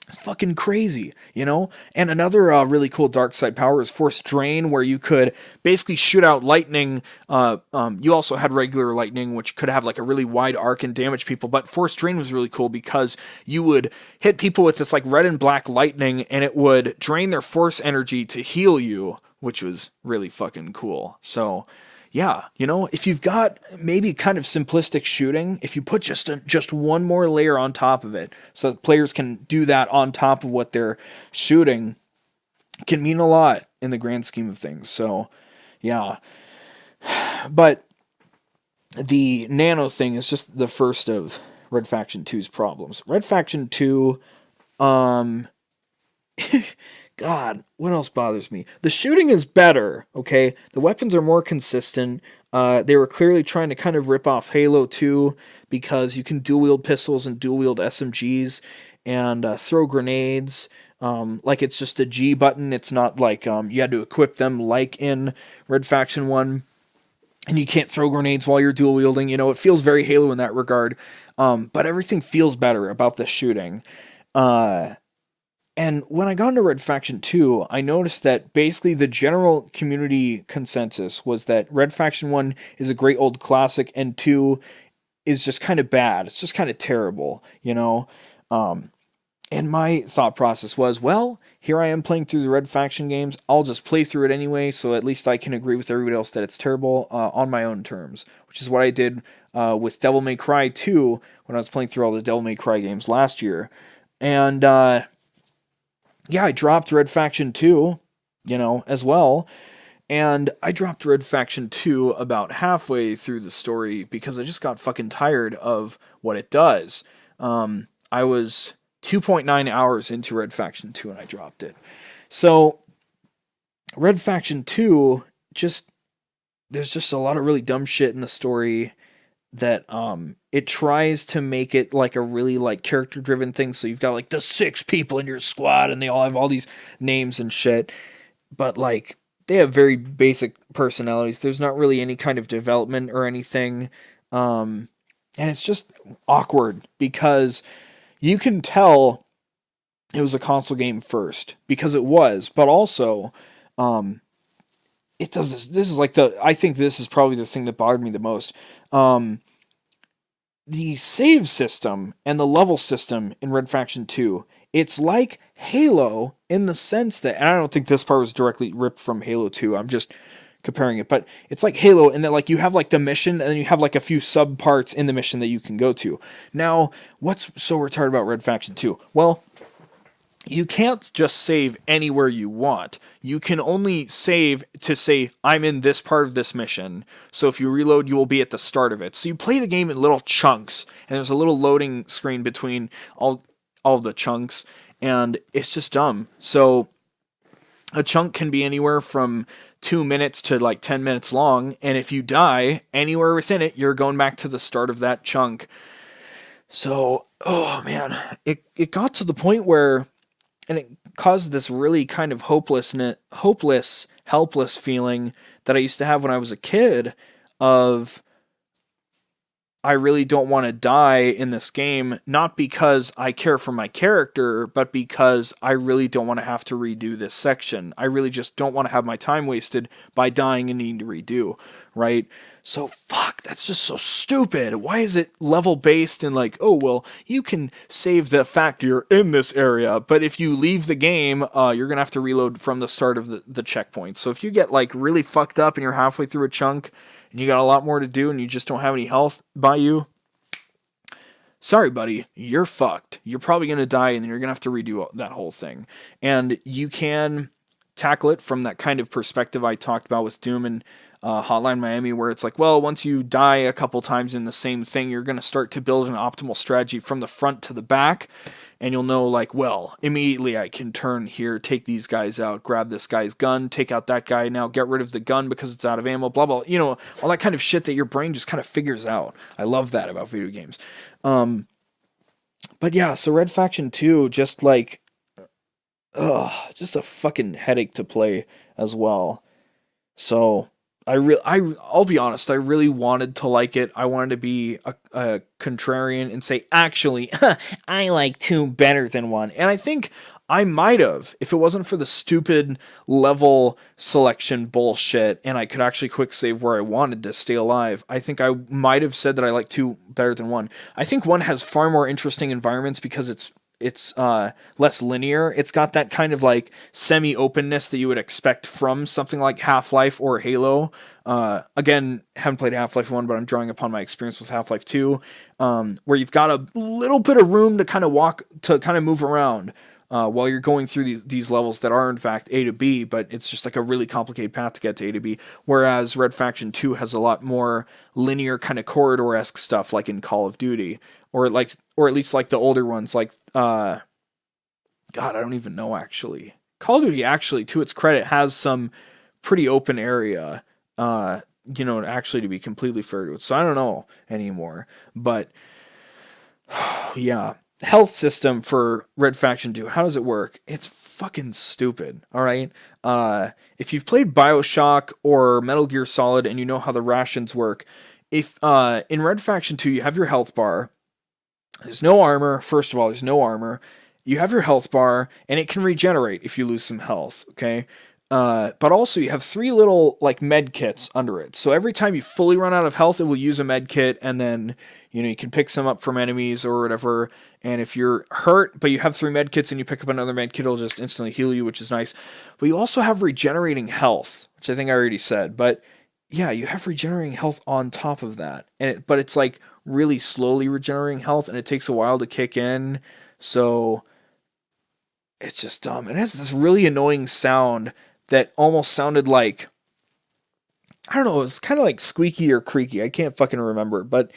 it's fucking crazy, And another really cool dark side power is Force Drain, where you could basically shoot out lightning. You also had regular lightning, which could have like a really wide arc and damage people, but Force Drain was really cool because you would hit people with this like red and black lightning, and it would drain their force energy to heal you, which was really fucking cool. So yeah, if you've got maybe kind of simplistic shooting, if you put just one more layer on top of it, so that players can do that on top of what they're shooting, can mean a lot in the grand scheme of things. So, yeah. But the nano thing is just the first of Red Faction 2's problems. Red Faction 2, God, what else bothers me? The shooting is better, okay? The weapons are more consistent. They were clearly trying to kind of rip off Halo 2, because you can dual-wield pistols and dual-wield SMGs and throw grenades. Like it's just a G button. It's not like you had to equip them like in Red Faction 1. And you can't throw grenades while you're dual-wielding. It feels very Halo in that regard. But everything feels better about the shooting. And when I got into Red Faction 2, I noticed that basically the general community consensus was that Red Faction 1 is a great old classic, and 2 is just kind of bad. It's just kind of terrible, you know? And my thought process was, well, here I am playing through the Red Faction games. I'll just play through it anyway, so at least I can agree with everybody else that it's terrible on my own terms, which is what I did with Devil May Cry 2 when I was playing through all the Devil May Cry games last year. And yeah, I dropped Red Faction 2, as well. And I dropped Red Faction 2 about halfway through the story because I just got fucking tired of what it does. I was 2.9 hours into Red Faction 2 and I dropped it. So, Red Faction 2, there's just a lot of really dumb shit in the story that it tries to make it like a really like character driven thing. So you've got like the 6 people in your squad and they all have all these names and shit. But like they have very basic personalities. There's not really any kind of development or anything. And it's just awkward because you can tell it was a console game first because it was, but also it does this is like I think this is probably the thing that bothered me the most. The save system and the level system in Red Faction 2, it's like Halo in the sense that, and I don't think this part was directly ripped from Halo 2, I'm just comparing it, but it's like Halo in that like you have like the mission and then you have like a few sub parts in the mission that you can go to. Now, what's so retarded about Red Faction 2? Well, you can't just save anywhere you want. You can only save to say, I'm in this part of this mission. So if you reload, you will be at the start of it. So you play the game in little chunks, and there's a little loading screen between all of the chunks, and it's just dumb. So a chunk can be anywhere from 2 minutes to like 10 minutes long, and if you die anywhere within it, you're going back to the start of that chunk. So, oh man, it got to the point where, and it caused this really kind of helpless feeling that I used to have when I was a kid of, I really don't want to die in this game, not because I care for my character, but because I really don't want to have to redo this section. I really just don't want to have my time wasted by dying and needing to redo, right? So, fuck, that's just so stupid. Why is it level based and like, oh, well, you can save the fact you're in this area, but if you leave the game, you're going to have to reload from the start of the checkpoint. So if you get like really fucked up and you're halfway through a chunk, and you got a lot more to do and you just don't have any health by you, sorry, buddy, you're fucked. You're probably going to die and then you're going to have to redo that whole thing. And you can tackle it from that kind of perspective I talked about with Doom and Hotline Miami, where it's like, well, once you die a couple times in the same thing, you're going to start to build an optimal strategy from the front to the back. And you'll know, like, well, immediately I can turn here, take these guys out, grab this guy's gun, take out that guy, now get rid of the gun because it's out of ammo, blah, blah. All that kind of shit that your brain just kind of figures out. I love that about video games. But yeah, so Red Faction 2, just like, just a fucking headache to play as well. So I'll be honest, I really wanted to like it. I wanted to be a contrarian and say, actually, I like 2 better than 1. And I think I might have, if it wasn't for the stupid level selection bullshit, and I could actually quick save where I wanted to stay alive, I think I might have said that I like 2 better than 1. I think 1 has far more interesting environments because it's less linear. It's got that kind of like semi-openness that you would expect from something like Half-Life or Halo. Again, haven't played Half-Life 1, but I'm drawing upon my experience with Half-Life 2, where you've got a little bit of room to kind of move around while you're going through these levels that are in fact A to B, but it's just like a really complicated path to get to A to B. Whereas Red Faction 2 has a lot more linear kind of corridor-esque stuff like in Call of Duty. Or at least like the older ones, like God, I don't even know actually. Call of Duty actually, to its credit, has some pretty open area. Actually, to be completely fair to it. So I don't know anymore. But yeah, health system for Red Faction 2. How does it work? It's fucking stupid. All right. If you've played BioShock or Metal Gear Solid and you know how the rations work, if in Red Faction 2 you have your health bar. There's no armor. First of all, there's no armor. You have your health bar, and it can regenerate if you lose some health, okay? But also you have three little like med kits under it. So every time you fully run out of health, it will use a med kit, and then you can pick some up from enemies or whatever. And if you're hurt, but you have three med kits and you pick up another med kit, it'll just instantly heal you, which is nice. But you also have regenerating health, which I think I already said. But yeah, you have regenerating health on top of that, but it's like really slowly regenerating health, and it takes a while to kick in. So it's just dumb. It has this really annoying sound that almost sounded like, I don't know, it was kind of like squeaky or creaky. I can't fucking remember, but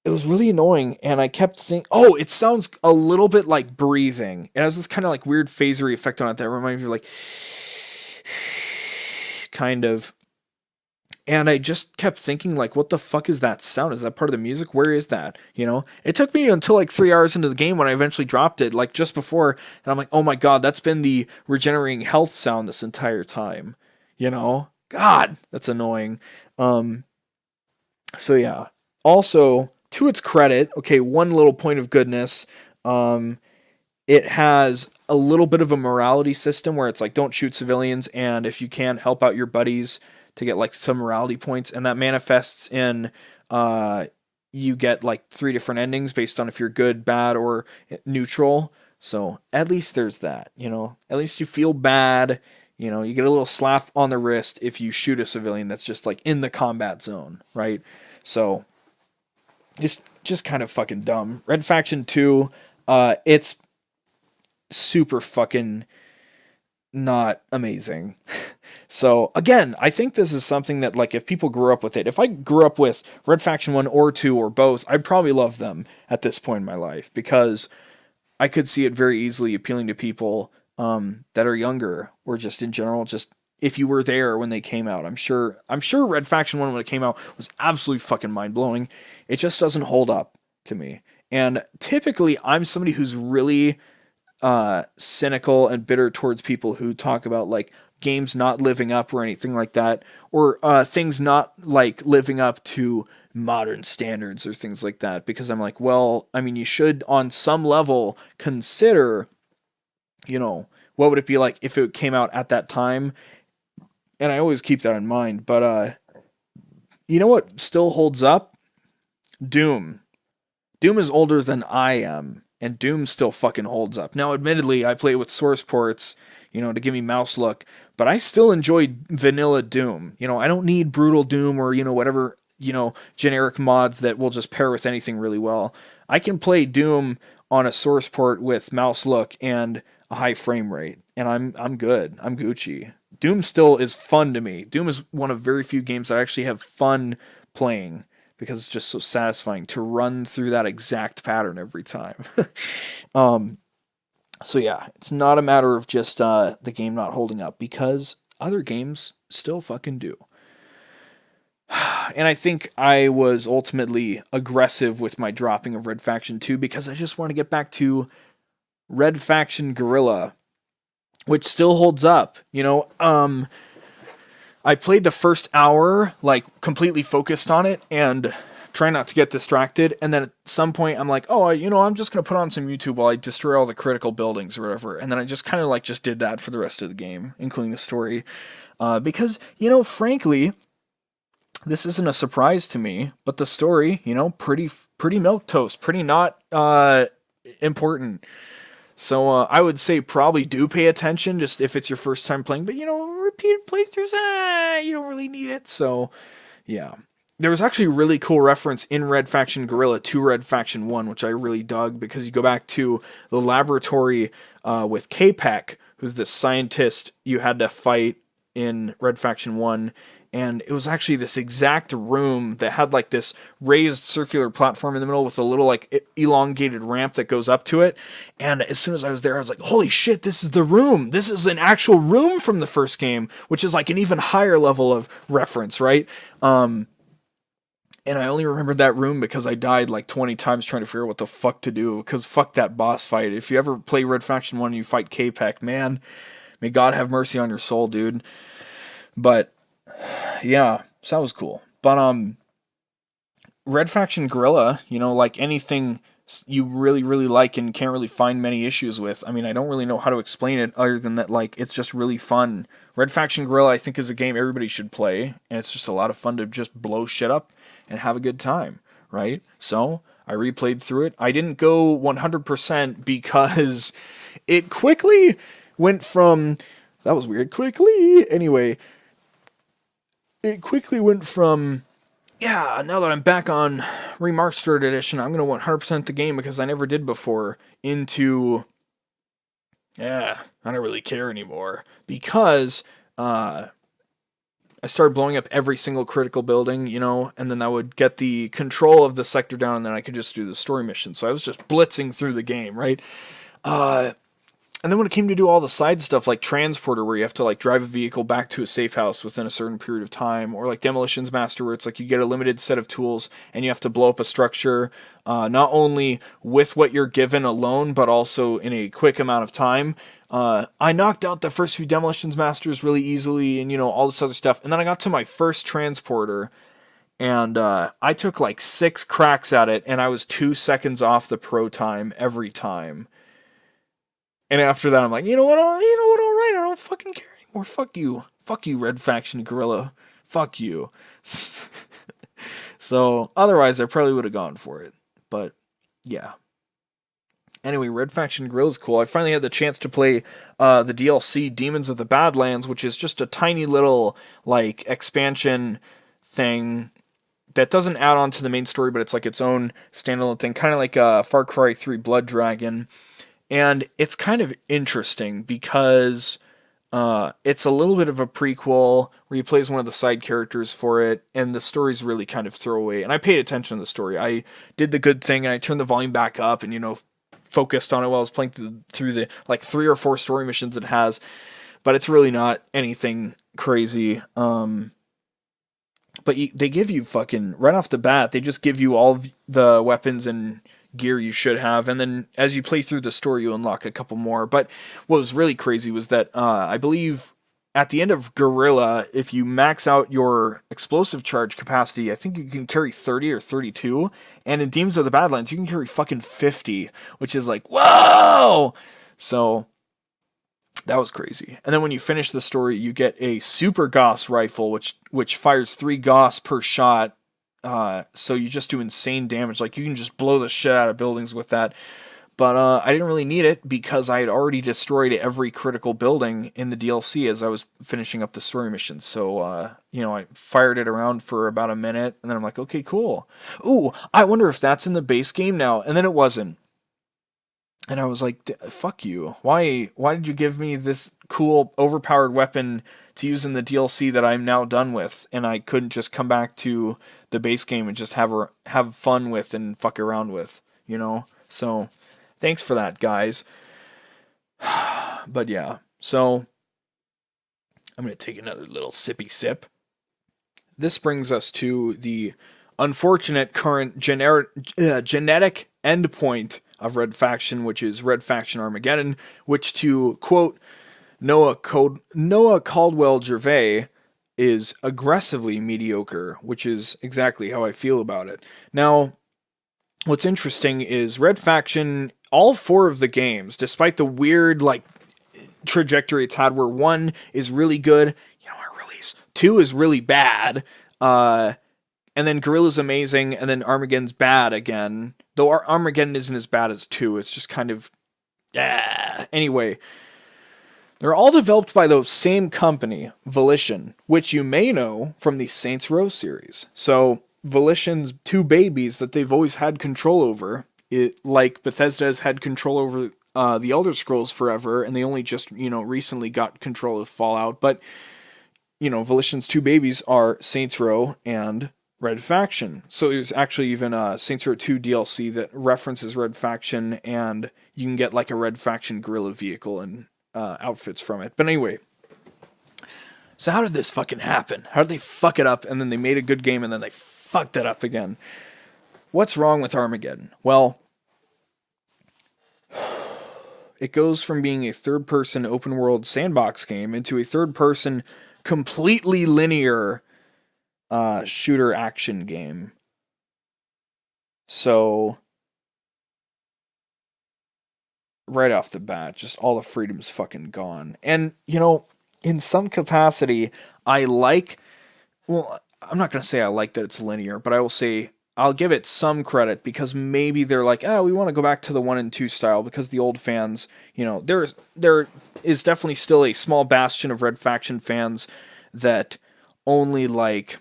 it was really annoying, and I kept thinking, oh, it sounds a little bit like breathing. It has this kind of like weird phasery effect on it that reminds me of like, kind of. And I just kept thinking, like, what the fuck is that sound? Is that part of the music? Where is that? It took me until like 3 hours into the game when I eventually dropped it, like just before, and I'm like, oh my god, that's been the regenerating health sound this entire time. God, that's annoying. So yeah. Also, to its credit, okay, one little point of goodness, it has a little bit of a morality system where it's like, don't shoot civilians, and if you can, help out your buddies to get like some morality points, and that manifests in you get like three different endings based on if you're good, bad, or neutral. So at least there's that. At least you feel bad. You get a little slap on the wrist if you shoot a civilian that's just like in the combat zone, right? So it's just kind of fucking dumb. Red Faction 2, it's super fucking not amazing. So again, I think this is something that, like, if people grew up with it, if I grew up with Red Faction 1 or 2 or both, I'd probably love them at this point in my life, because I could see it very easily appealing to people that are younger, or just in general, just if you were there when they came out. I'm sure Red Faction 1 when it came out was absolutely fucking mind-blowing. It just doesn't hold up to me. And typically I'm somebody who's really cynical and bitter towards people who talk about like games not living up or anything like that, or things not like living up to modern standards or things like that, because I'm like, well, I mean, you should on some level consider, what would it be like if it came out at that time, and I always keep that in mind. But you know what still holds up? Doom. Doom is older than I am, and Doom still fucking holds up. Now, admittedly, I play it with source ports, to give me mouse look, but I still enjoy vanilla Doom. I don't need brutal Doom or, whatever, generic mods that will just pair with anything really well. I can play Doom on a source port with mouse look and a high frame rate, and I'm good. I'm Gucci. Doom still is fun to me. Doom is one of very few games that I actually have fun playing, because it's just so satisfying to run through that exact pattern every time. So yeah, it's not a matter of just the game not holding up, because other games still fucking do. And I think I was ultimately aggressive with my dropping of Red Faction 2, because I just want to get back to Red Faction Guerilla, which still holds up. I played the first hour, like, completely focused on it and try not to get distracted, and then at some point I'm like, oh, I'm just going to put on some YouTube while I destroy all the critical buildings or whatever, and then I just kind of, like, just did that for the rest of the game, including the story, because, frankly, this isn't a surprise to me, but the story, pretty milquetoast, pretty not important. So I would say probably do pay attention, just if it's your first time playing. But, repeated playthroughs, you don't really need it. So, yeah. There was actually a really cool reference in Red Faction Guerilla to Red Faction 1, which I really dug, because you go back to the laboratory with K-Pack, who's this scientist you had to fight in Red Faction 1, and it was actually this exact room that had like this raised circular platform in the middle with a little like elongated ramp that goes up to it. And as soon as I was there, I was like, holy shit, this is the room. This is an actual room from the first game, which is like an even higher level of reference, right? And I only remembered that room because I died like 20 times trying to figure out what the fuck to do, because fuck that boss fight. If you ever play Red Faction 1 and you fight K-Pack, man, may God have mercy on your soul, dude. But yeah, so that was cool. But Red Faction Guerilla, like anything you really, really like and can't really find many issues with. I mean, I don't really know how to explain it other than that, like, it's just really fun. Red Faction Guerilla, I think, is a game everybody should play, and it's just a lot of fun to just blow shit up and have a good time, right? So, I replayed through it. I didn't go 100% because it quickly went from... That was weird. Quickly! Anyway, it quickly went from... Yeah, now that I'm back on Remastered Edition, I'm going to 100% the game because I never did before, into... Yeah, I don't really care anymore. Because I started blowing up every single critical building, you know, and then I would get the control of the sector down, and then I could just do the story mission. So I was just blitzing through the game, right? And then when it came to do all the side stuff, like Transporter, where you have to like drive a vehicle back to a safe house within a certain period of time, or like Demolitions Master, where it's like you get a limited set of tools and you have to blow up a structure, not only with what you're given alone, but also in a quick amount of time. I knocked out the first few Demolitions Masters really easily, and you know, all this other stuff. And then I got to my first Transporter, and I took like 6 cracks at it, and I was 2 seconds off the pro time every time. And after that, I'm like, you know what, all right, I don't fucking care anymore. Fuck you, Red Faction Guerilla. Fuck you. So, otherwise, I probably would have gone for it. But, yeah. Anyway, Red Faction Guerrilla is cool. I finally had the chance to play the DLC, Demons of the Badlands, which is just a tiny little, like, expansion thing that doesn't add on to the main story, but it's like its own standalone thing, kind of like Far Cry 3 Blood Dragon. And it's kind of interesting because it's a little bit of a prequel where you play as one of the side characters for it, and the story's really kind of throwaway. And I paid attention to the story. I did the good thing, and I turned the volume back up and, you know, focused on it while I was playing through the like 3 or 4 story missions it has. But it's really not anything crazy. But they give you fucking, right off the bat, they just give you all of the weapons and gear you should have, and then as you play through the story you unlock a couple more. But what was really crazy was that I believe at the end of Guerrilla, if you max out your explosive charge capacity, I think you can carry 30 or 32, and in Demons of the Badlands you can carry fucking 50, which is like, whoa! So that was crazy. And then when you finish the story, you get a super Gauss rifle, which fires 3 Gauss per shot. So you just do insane damage. Like, you can just blow the shit out of buildings with that. But I didn't really need it because I had already destroyed every critical building in the DLC as I was finishing up the story mission. So, you know, I fired it around for about a minute, and then I'm like, okay, cool. Ooh, I wonder if that's in the base game now. And then it wasn't. And I was like, fuck you. Why did you give me this cool, overpowered weapon to use in the DLC that I'm now done with, and I couldn't just come back to the base game and just have fun with and fuck around with, you know? So, thanks for that, guys. But yeah, so I'm going to take another little sippy sip. This brings us to the unfortunate current genetic endpoint of Red Faction, which is Red Faction Armageddon, which, to quote Noah Caldwell Gervais, is aggressively mediocre, which is exactly how I feel about it. Now, what's interesting is Red Faction, all 4 of the games, despite the weird like trajectory it's had, where 1 is really good, you know, our release, 2 is really bad, and then Guerrilla's amazing, and then Armageddon's bad again. Though Armageddon isn't as bad as 2, it's just kind of, anyway. They're all developed by the same company, Volition, which you may know from the Saints Row series. So, Volition's 2 babies that they've always had control over, like Bethesda has had control over the Elder Scrolls forever, and they only just, you know, recently got control of Fallout. But, you know, Volition's 2 babies are Saints Row and Red Faction. So there's actually even a Saints Row 2 DLC that references Red Faction, and you can get like a Red Faction Guerrilla vehicle and outfits from it. But anyway, so how did this fucking happen? How did they fuck it up, and then they made a good game, and then they fucked it up again? What's wrong with Armageddon? Well, it goes from being a third-person open-world sandbox game into a third-person completely linear shooter action game. So right off the bat, just all the freedom's fucking gone. And, you know, in some capacity, I like, well, I'm not going to say I like that it's linear, but I will say I'll give it some credit because maybe they're like, oh, we want to go back to the 1 and 2 style because the old fans, you know, there is definitely still a small bastion of Red Faction fans that only like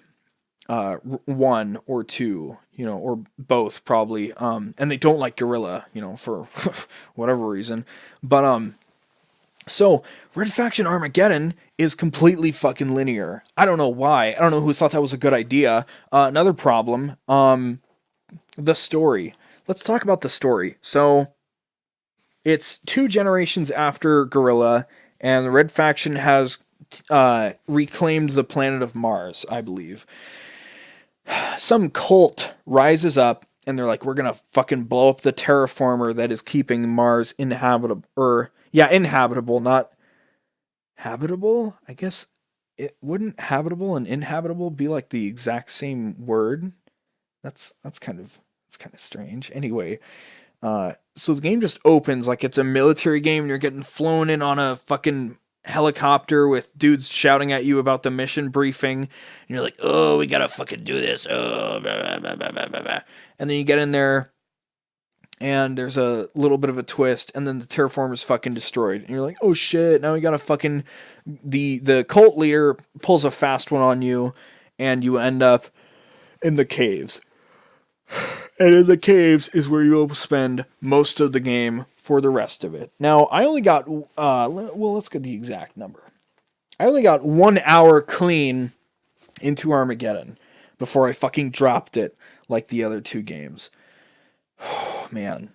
1 or 2, you know, or both probably, and they don't like Guerrilla, you know, for whatever reason. But so Red Faction Armageddon is completely fucking linear. I don't know why. I don't know who thought that was a good idea. Another problem, the story. Let's talk about the story. So it's 2 generations after Guerrilla, and the Red Faction has reclaimed the planet of Mars, I believe. Some cult rises up and they're like, we're gonna fucking blow up the terraformer that is keeping Mars inhabitable. Inhabitable, not habitable. I guess it wouldn't habitable and inhabitable be like the exact same word. That's kind of strange. Anyway, so the game just opens like it's a military game and you're getting flown in on a fucking helicopter with dudes shouting at you about the mission briefing, and you're like, oh, we gotta fucking do this, oh, blah, blah, blah, blah, blah, blah. And then you get in there and there's a little bit of a twist, and then the terraformer's fucking destroyed, and you're like, oh shit, now we gotta fucking, the cult leader pulls a fast one on you, and you end up in the caves. And in the caves is where you will spend most of the game for the rest of it. Now, I only got, let's get the exact number. I only got 1 hour clean into Armageddon before I fucking dropped it like the other 2 games. Oh, man.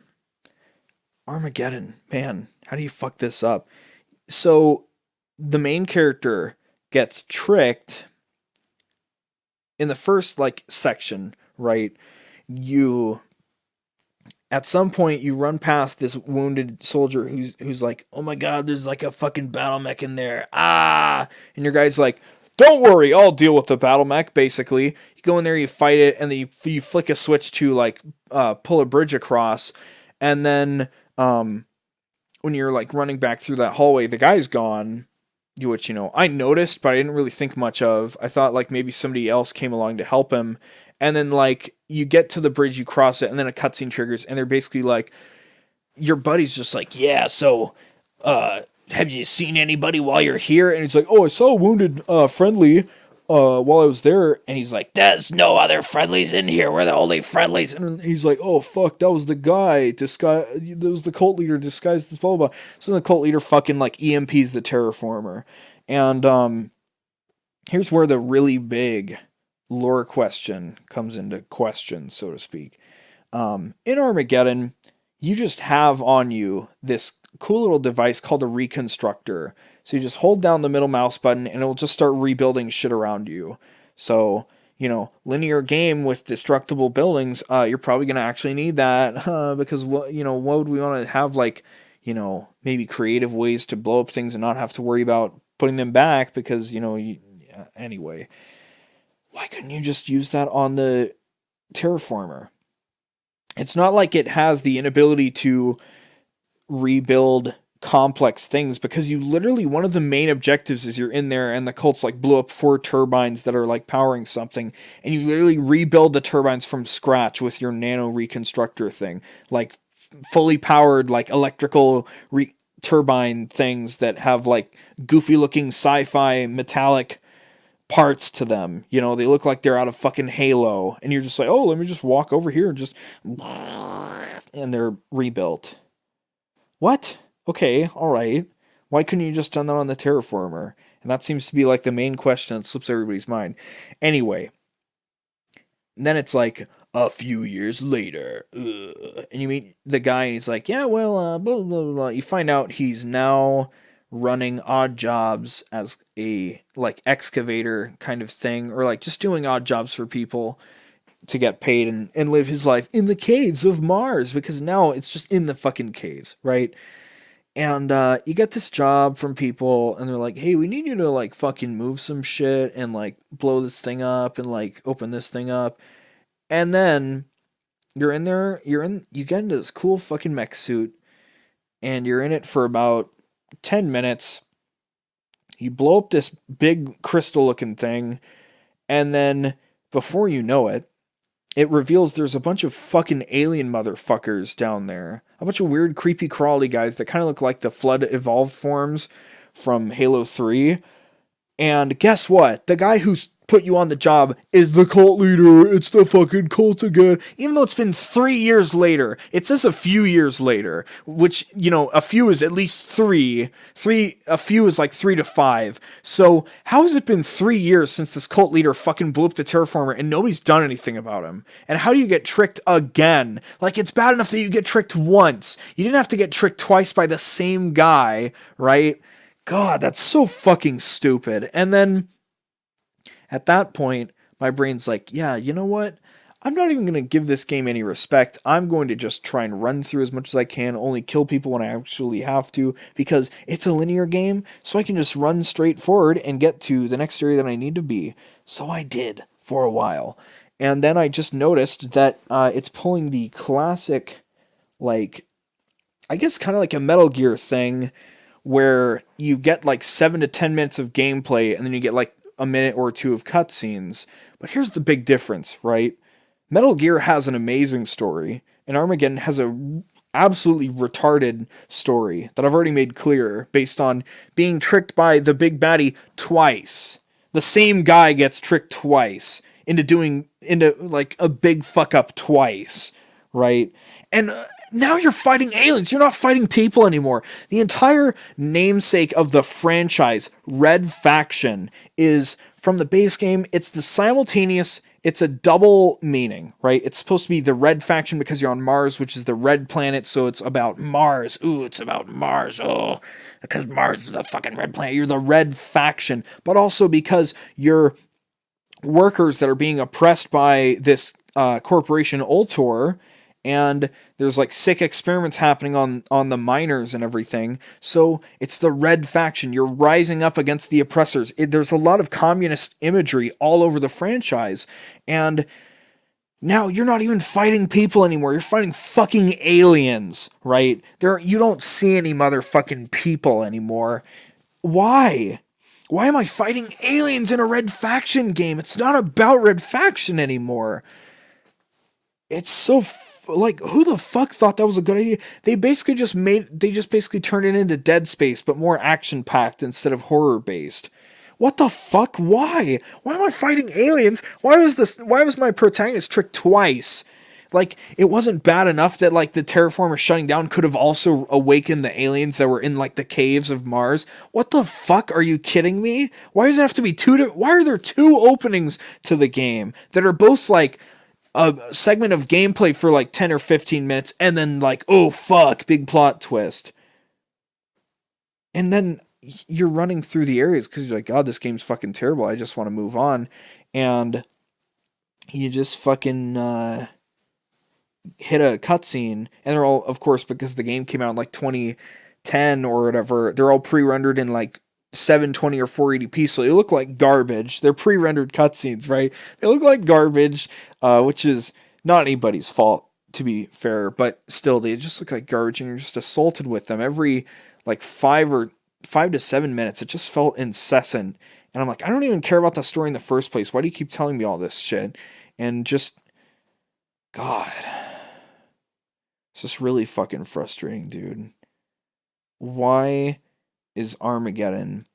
Armageddon, man, how do you fuck this up? So, the main character gets tricked in the first, like, section, right? At some point you run past this wounded soldier who's like, oh my god, there's like a fucking battle mech in there, and your guy's like, don't worry, I'll deal with the battle mech. Basically, you go in there, you fight it, and then you flick a switch to like pull a bridge across, and then when you're like running back through that hallway, the guy's gone. Which, you know, I noticed, but I didn't really think much of. I thought like maybe somebody else came along to help him. And then like you get to the bridge, you cross it, and then a cutscene triggers, and they're basically like, your buddy's just like, yeah, so have you seen anybody while you're here? And he's like, oh, I saw a wounded friendly while I was there. And he's like, there's no other friendlies in here. We're the only friendlies. And he's like, oh, fuck, that was the guy. That was the cult leader disguised as blah, blah, blah. So the cult leader fucking, like, EMPs the terraformer. And here's where the really big lore question comes into question, so to speak. In Armageddon, you just have on you this cool little device called a reconstructor. So you just hold down the middle mouse button and it'll just start rebuilding shit around you. So, you know, linear game with destructible buildings, you're probably going to actually need that because, what would we want to have, like, you know, maybe creative ways to blow up things and not have to worry about putting them back because, anyway. Why couldn't you just use that on the terraformer? It's not like it has the inability to rebuild complex things because you literally, one of the main objectives is you're in there and the cults like blew up 4 turbines that are like powering something, and you literally rebuild the turbines from scratch with your nano reconstructor thing, like fully powered like electrical turbine things that have like goofy looking sci-fi metallic parts to them. You know, they look like they're out of fucking Halo, and you're just like, oh, let me just walk over here and just, and they're rebuilt. What? Okay, alright. Why couldn't you just done that on the terraformer? And that seems to be like the main question that slips everybody's mind. Anyway, and then it's like a few years later, and you meet the guy and he's like, yeah, well, blah, blah, blah. You find out he's now running odd jobs as a like excavator kind of thing, or like just doing odd jobs for people to get paid and live his life in the caves of Mars, because now it's just in the fucking caves, right? And you get this job from people, and they're like, hey, we need you to like fucking move some shit and like blow this thing up and like open this thing up. And then you're in there, you get into this cool fucking mech suit, and you're in it for about 10 minutes. You blow up this big crystal looking thing, and then before you know it, it reveals there's a bunch of fucking alien motherfuckers down there. A bunch of weird, creepy, crawly guys that kind of look like the Flood evolved forms from Halo 3. And guess what? The guy who's put you on the job is the cult leader. It's the fucking cult again. Even though it's been 3 years later, it says a few years later, which, a few is at least three. A few is like 3 to 5. So how has it been 3 years since this cult leader fucking blew up the terraformer and nobody's done anything about him? And how do you get tricked again? Like, it's bad enough that you get tricked once. You didn't have to get tricked twice by the same guy, right? God, that's so fucking stupid. And then at that point, my brain's like, yeah, you know what? I'm not even going to give this game any respect. I'm going to just try and run through as much as I can, only kill people when I actually have to, because it's a linear game, so I can just run straight forward and get to the next area that I need to be. So I did for a while. And then I just noticed that it's pulling the classic, like, I guess kind of like a Metal Gear thing, where you get like 7 to 10 minutes of gameplay and then you get like a minute or two of cutscenes. But here's the big difference, right? Metal Gear has an amazing story, and Armageddon has a absolutely retarded story that I've already made clear based on being tricked by the big baddie twice. The same guy gets tricked twice into like a big fuck up twice, right? And now you're fighting aliens. You're not fighting people anymore. The entire namesake of the franchise, Red Faction, is from the base game. It's it's a double meaning, right? It's supposed to be the Red Faction because you're on Mars, which is the red planet, so it's about Mars. Ooh, it's about Mars. Oh, because Mars is the fucking red planet. You're the Red Faction. But also because you're workers that are being oppressed by this corporation, Ultor, and there's like sick experiments happening on the miners and everything. So it's the Red Faction. You're rising up against the oppressors. There's a lot of communist imagery all over the franchise. And now you're not even fighting people anymore. You're fighting fucking aliens, right? You don't see any motherfucking people anymore. Why? Why am I fighting aliens in a Red Faction game? It's not about Red Faction anymore. It's so like, who the fuck thought that was a good idea? They just basically turned it into Dead Space, but more action packed instead of horror based. What the fuck? Why? Why am I fighting aliens? Why was my protagonist tricked twice? Like, it wasn't bad enough that like the terraformer shutting down could have also awakened the aliens that were in like the caves of Mars. What the fuck? Are you kidding me? Why does it have to be why are there two openings to the game that are both like a segment of gameplay for like 10 or 15 minutes and then like, oh fuck, big plot twist. And then you're running through the areas because you're like, God, this game's fucking terrible. I just want to move on. And you just fucking hit a cutscene, and they're all, of course, because the game came out in like 2010 or whatever, they're all pre-rendered in like 720 or 480p, so they look like garbage. They're pre-rendered cutscenes, right? They look like garbage, which is not anybody's fault, to be fair, but still, they just look like garbage, and you're just assaulted with them every like 5 to 7 minutes. It just felt incessant, and I'm like, I don't even care about the story in the first place. Why do you keep telling me all this shit? And just, God, it's just really fucking frustrating, dude. Why is Armageddon?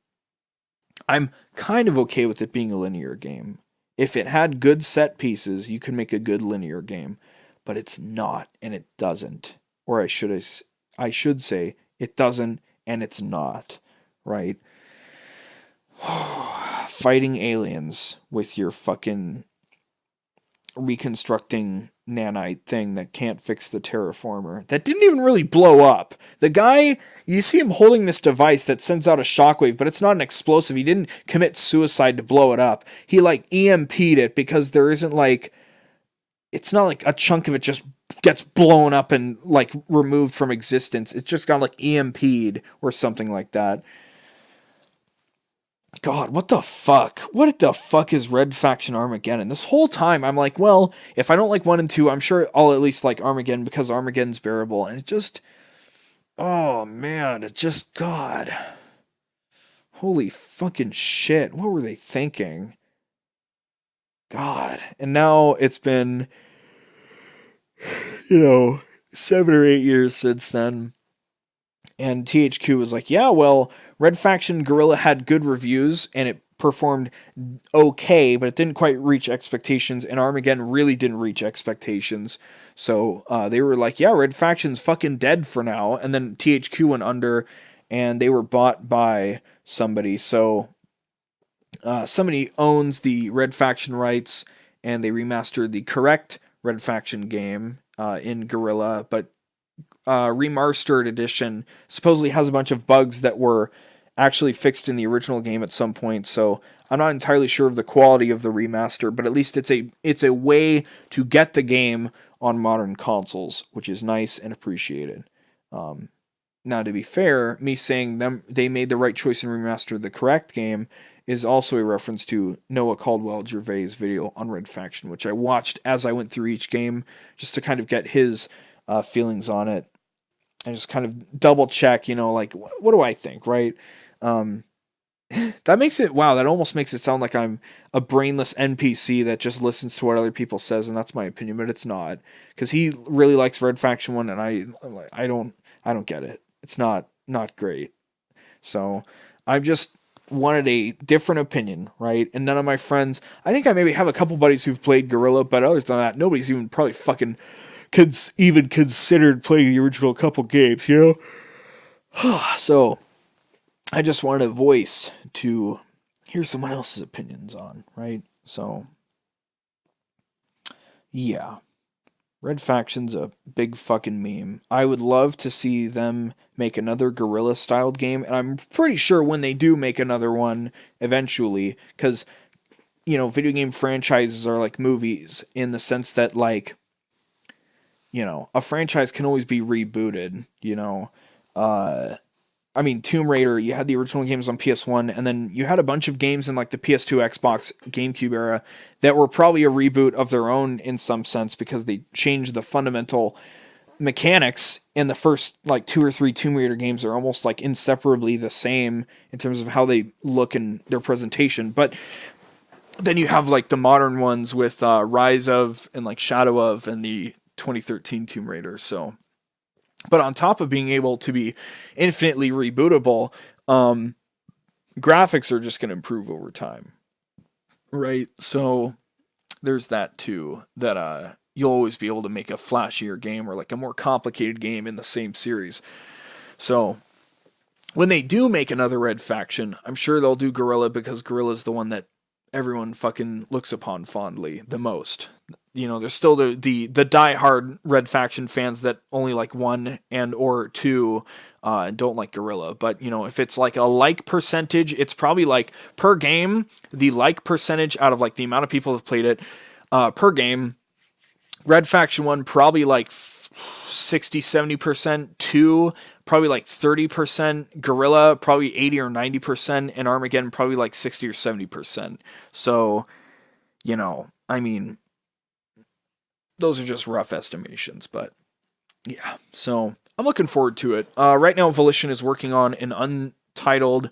I'm kind of okay with it being a linear game. If it had good set pieces, you could make a good linear game, but it's not, and it doesn't. Or I should say it doesn't, and it's not, right? Fighting aliens with your fucking reconstructing nanite thing that can't fix the terraformer. That didn't even really blow up. The guy, you see him holding this device that sends out a shockwave, but it's not an explosive. He didn't commit suicide to blow it up. He like EMP'd it because there isn't like, it's not like a chunk of it just gets blown up and like removed from existence. It's just got like EMP'd or something like that. God, what the fuck? What the fuck is Red Faction Armageddon? This whole time, I'm like, well, if I don't like 1 and 2, I'm sure I'll at least like Armageddon because Armageddon's bearable. And it just, Oh man, it just God. Holy fucking shit. What were they thinking? God. And now it's been, 7 or 8 years since then. And THQ was like, yeah, well, Red Faction Guerrilla had good reviews and it performed okay, but it didn't quite reach expectations. And Armageddon really didn't reach expectations. So they were like, yeah, Red Faction's fucking dead for now. And then THQ went under and they were bought by somebody. So somebody owns the Red Faction rights and they remastered the correct Red Faction game in Guerrilla, but remastered edition supposedly has a bunch of bugs that were actually fixed in the original game at some point. So I'm not entirely sure of the quality of the remaster, but at least it's a way to get the game on modern consoles, which is nice and appreciated. Now, to be fair, me saying they made the right choice and remastered the correct game is also a reference to Noah Caldwell Gervais' video on Red Faction, which I watched as I went through each game just to kind of get his feelings on it and just kind of double check, like, what do I think, right? That makes it, wow, that almost makes it sound like I'm a brainless NPC that just listens to what other people says, and that's my opinion, but it's not, because he really likes Red Faction 1, and I don't get it. It's not great. So I just wanted a different opinion, right? And none of my friends, I think I maybe have a couple buddies who've played Guerrilla, but other than that, nobody's even probably fucking even considered playing the original couple games, So I just wanted a voice to hear someone else's opinions on, right? So yeah, Red Faction's a big fucking meme. I would love to see them make another Guerrilla styled game, and I'm pretty sure when they do make another one eventually, because video game franchises are like movies in the sense that, like, a franchise can always be rebooted, I mean, Tomb Raider, you had the original games on PS1, and then you had a bunch of games in like the PS2, Xbox, GameCube era that were probably a reboot of their own in some sense because they changed the fundamental mechanics. In the first like 2 or 3 Tomb Raider games are almost like inseparably the same in terms of how they look and their presentation. But then you have like the modern ones with Rise of and like Shadow of and the 2013 Tomb Raider. So, but on top of being able to be infinitely rebootable, graphics are just going to improve over time, right? So there's that too. That you'll always be able to make a flashier game or like a more complicated game in the same series. So when they do make another Red Faction, I'm sure they'll do Guerrilla because Guerrilla's the one that everyone fucking looks upon fondly the most. There's still the diehard Red Faction fans that only like 1 and or 2 and don't like Guerrilla. But if it's like a like percentage, it's probably like per game, the like percentage out of like the amount of people who've played it per game. Red Faction 1 probably like 60-70%, 2 probably like 30%, Guerrilla probably 80 or 90%, and Armageddon probably like 60 or 70%. So, I mean, those are just rough estimations, but yeah. So I'm looking forward to it. Right now, Volition is working on an untitled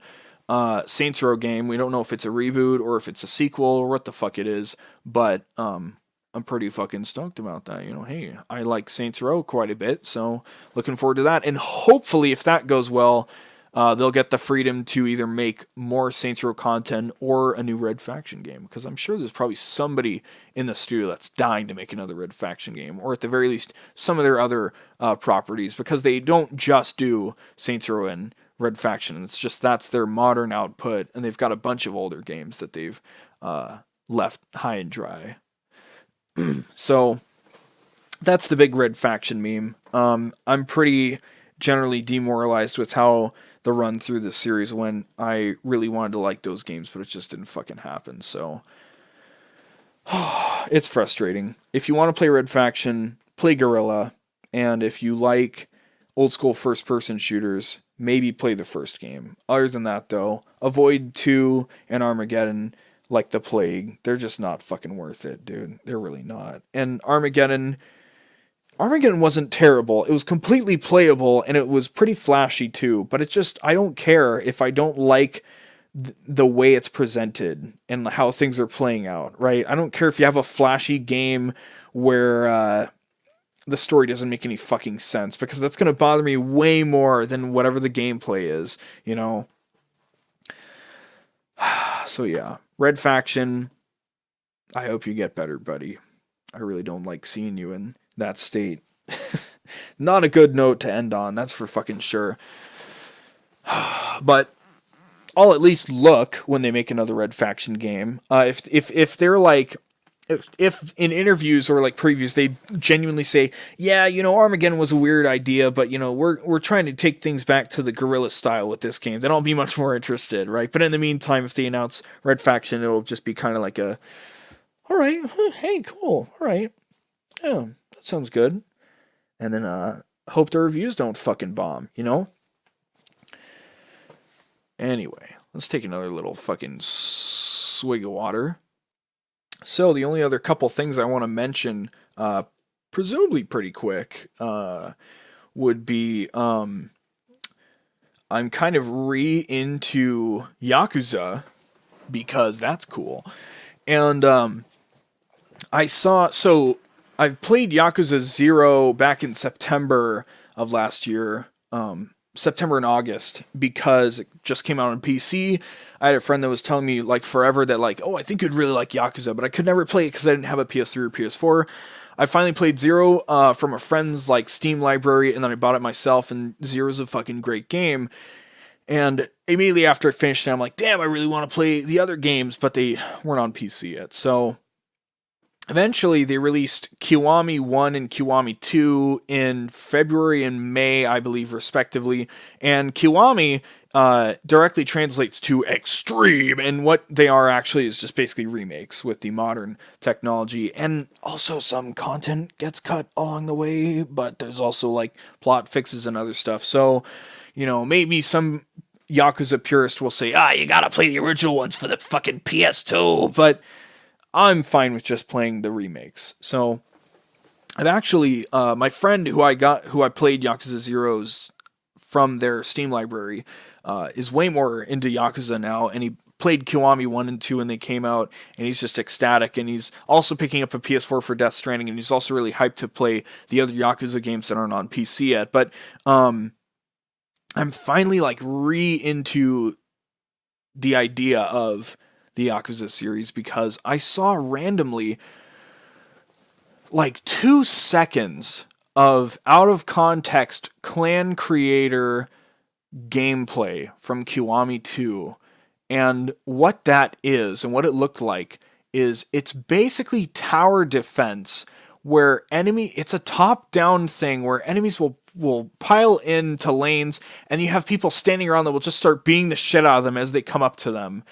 Saints Row game. We don't know if it's a reboot or if it's a sequel or what the fuck it is, but I'm pretty fucking stoked about that. Hey, I like Saints Row quite a bit, so looking forward to that. And hopefully, if that goes well, they'll get the freedom to either make more Saints Row content or a new Red Faction game, because I'm sure there's probably somebody in the studio that's dying to make another Red Faction game, or at the very least, some of their other properties, because they don't just do Saints Row and Red Faction. It's just that's their modern output, and they've got a bunch of older games that they've left high and dry. So that's the big Red Faction meme. I'm pretty generally demoralized with how the run through the series went. I really wanted to like those games, but it just didn't fucking happen. So it's frustrating. If you want to play Red Faction, play Guerrilla, and if you like old school first person shooters, maybe play the first game. Other than that, though, avoid 2 and Armageddon like the plague. They're just not fucking worth it, dude. They're really not. And Armageddon, Armageddon wasn't terrible. It was completely playable and it was pretty flashy too, but it's just, I don't care if I don't like the way it's presented and how things are playing out, right? I don't care if you have a flashy game where the story doesn't make any fucking sense, because that's going to bother me way more than whatever the gameplay is, you know? So yeah, Red Faction, I hope you get better, buddy. I really don't like seeing you in that state. Not a good note to end on, that's for fucking sure. But I'll at least look when they make another Red Faction game. If they're like, if in interviews or like previews they genuinely say, yeah, you know, Armageddon was a weird idea, but you know, we're trying to take things back to the guerrilla style with this game, then I'll be much more interested, right? But in the meantime, if they announce Red Faction, it'll just be kind of like a, all right, hey, cool, all right, yeah, that sounds good. And then hope the reviews don't fucking bomb, you know? Anyway, let's take another little fucking swig of water. So the only other couple things I want to mention, presumably pretty quick, would be I'm kind of into Yakuza because that's cool. And I played Yakuza 0 back in September of last year. September and August, because it just came out on PC. I had a friend that was telling me like forever that like, oh, I think you'd really like Yakuza, but I could never play it because I didn't have a PS3 or PS4. I finally played Zero from a friend's like Steam library, and then I bought it myself. And Zero's a fucking great game. And immediately after it finished, I'm like, damn, I really want to play the other games, but they weren't on PC yet. So eventually, they released Kiwami 1 and Kiwami 2 in February and May, I believe, respectively. And Kiwami directly translates to extreme, and what they are actually is just basically remakes with the modern technology. And also, some content gets cut along the way, but there's also like plot fixes and other stuff. So, you know, maybe some Yakuza purist will say, you gotta play the original ones for the fucking PS2, but I'm fine with just playing the remakes. So, I've actually, my friend who I played Yakuza Zeros from their Steam library, is way more into Yakuza now, and he played Kiwami 1 and 2 when they came out, and he's just ecstatic, and he's also picking up a PS4 for Death Stranding, and he's also really hyped to play the other Yakuza games that aren't on PC yet. But I'm finally like into the idea of the Yakuza series, because I saw randomly like 2 seconds of out of context clan creator gameplay from Kiwami 2. And what that is and what it looked like is it's basically tower defense where it's a top-down thing where enemies will pile into lanes, and you have people standing around that will just start beating the shit out of them as they come up to them.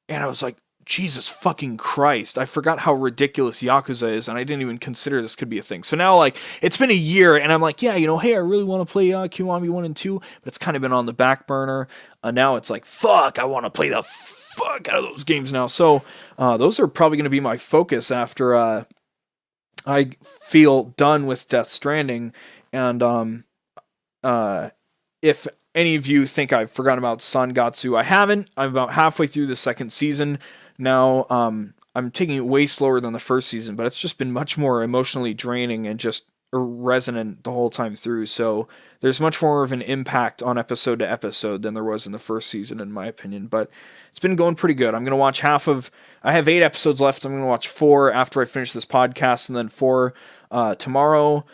And I was like, Jesus fucking Christ, I forgot how ridiculous Yakuza is, and I didn't even consider this could be a thing. So now, like, it's been a year, and I'm like, yeah, you know, hey, I really want to play Kiwami 1 and 2, but it's kind of been on the back burner. Now it's like, fuck, I want to play the fuck out of those games now. So those are probably going to be my focus after I feel done with Death Stranding. And if any of you think I've forgotten about Sangatsu, I haven't. I'm about halfway through the second season now. I'm taking it way slower than the first season, but it's just been much more emotionally draining and just resonant the whole time through. So there's much more of an impact on episode to episode than there was in the first season, in my opinion. But it's been going pretty good. I'm going to watch I have 8 episodes left. I'm going to watch 4 after I finish this podcast, and then 4 tomorrow.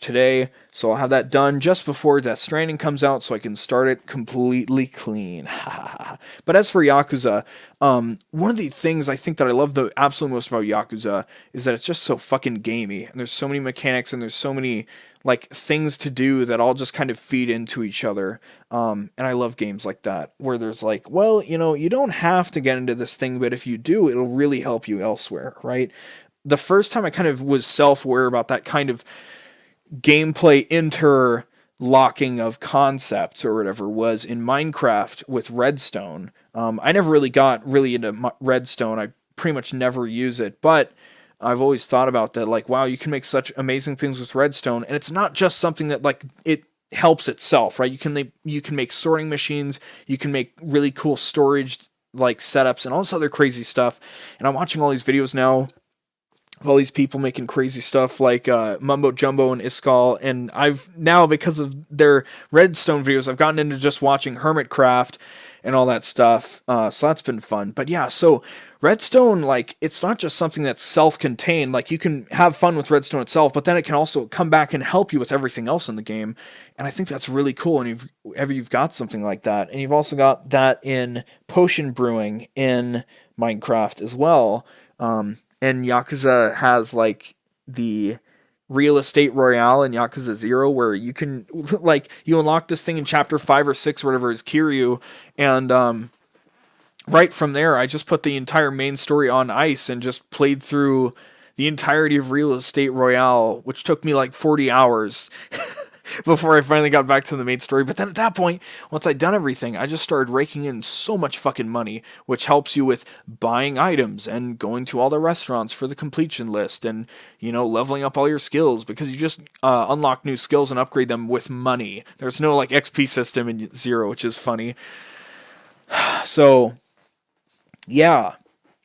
Today. So I'll have that done just before Death Stranding comes out, so I can start it completely clean. But as for Yakuza, one of the things I think that I love the absolute most about Yakuza is that it's just so fucking gamey, and there's so many mechanics, and there's so many like things to do that all just kind of feed into each other. And I love games like that, where there's like, well, you know, you don't have to get into this thing, but if you do, it'll really help you elsewhere, right? The first time I kind of was self-aware about that kind of gameplay interlocking of concepts or whatever was in Minecraft with Redstone. I never really got into Redstone. I pretty much never use it, but I've always thought about that, like, wow, you can make such amazing things with redstone, and it's not just something that like it helps itself, right? You can make sorting machines, you can make really cool storage like setups and all this other crazy stuff. And I'm watching all these videos now of all these people making crazy stuff like Mumbo Jumbo and Iskall, and I've now, because of their redstone videos, I've gotten into just watching Hermitcraft and all that stuff. So that's been fun. But yeah, so redstone, like, it's not just something that's self-contained. Like, you can have fun with redstone itself, but then it can also come back and help you with everything else in the game. And I think that's really cool. And if ever you've got something like that, and you've also got that in potion brewing in Minecraft as well. And Yakuza has like the real estate royale in Yakuza 0, where you can like you unlock this thing in chapter 5 or 6 or whatever is Kiryu, and right from there I just put the entire main story on ice and just played through the entirety of real estate royale, which took me like 40 hours before I finally got back to the main story. But then at that point, once I'd done everything, I just started raking in so much fucking money, which helps you with buying items and going to all the restaurants for the completion list, and, you know, leveling up all your skills, because you just unlock new skills and upgrade them with money. There's no like XP system in 0, which is funny. So, yeah,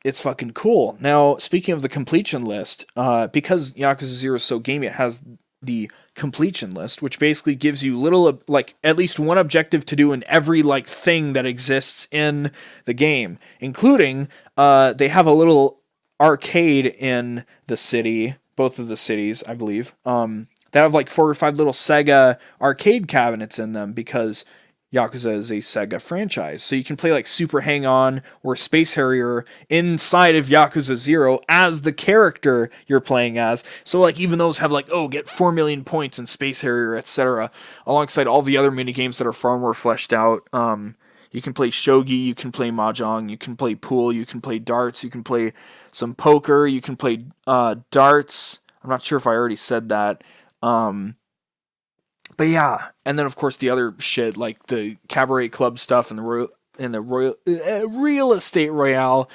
it's fucking cool. Now, speaking of the completion list, because Yakuza 0 is so gamey, it has the completion list, which basically gives you little, like, at least one objective to do in every like thing that exists in the game, including they have a little arcade in the city, both of the cities, I believe, that have like 4 or 5 little Sega arcade cabinets in them, because Yakuza is a Sega franchise. So you can play like Super Hang-On or Space Harrier inside of Yakuza 0 as the character you're playing as. So like even those have like, oh, get 4 million points in Space Harrier, etc. Alongside all the other mini games that are far more fleshed out. You can play shogi, you can play mahjong, you can play pool, you can play darts, you can play some poker, you can play darts. I'm not sure if I already said that. But yeah, and then of course the other shit like the cabaret club stuff and the real estate royale.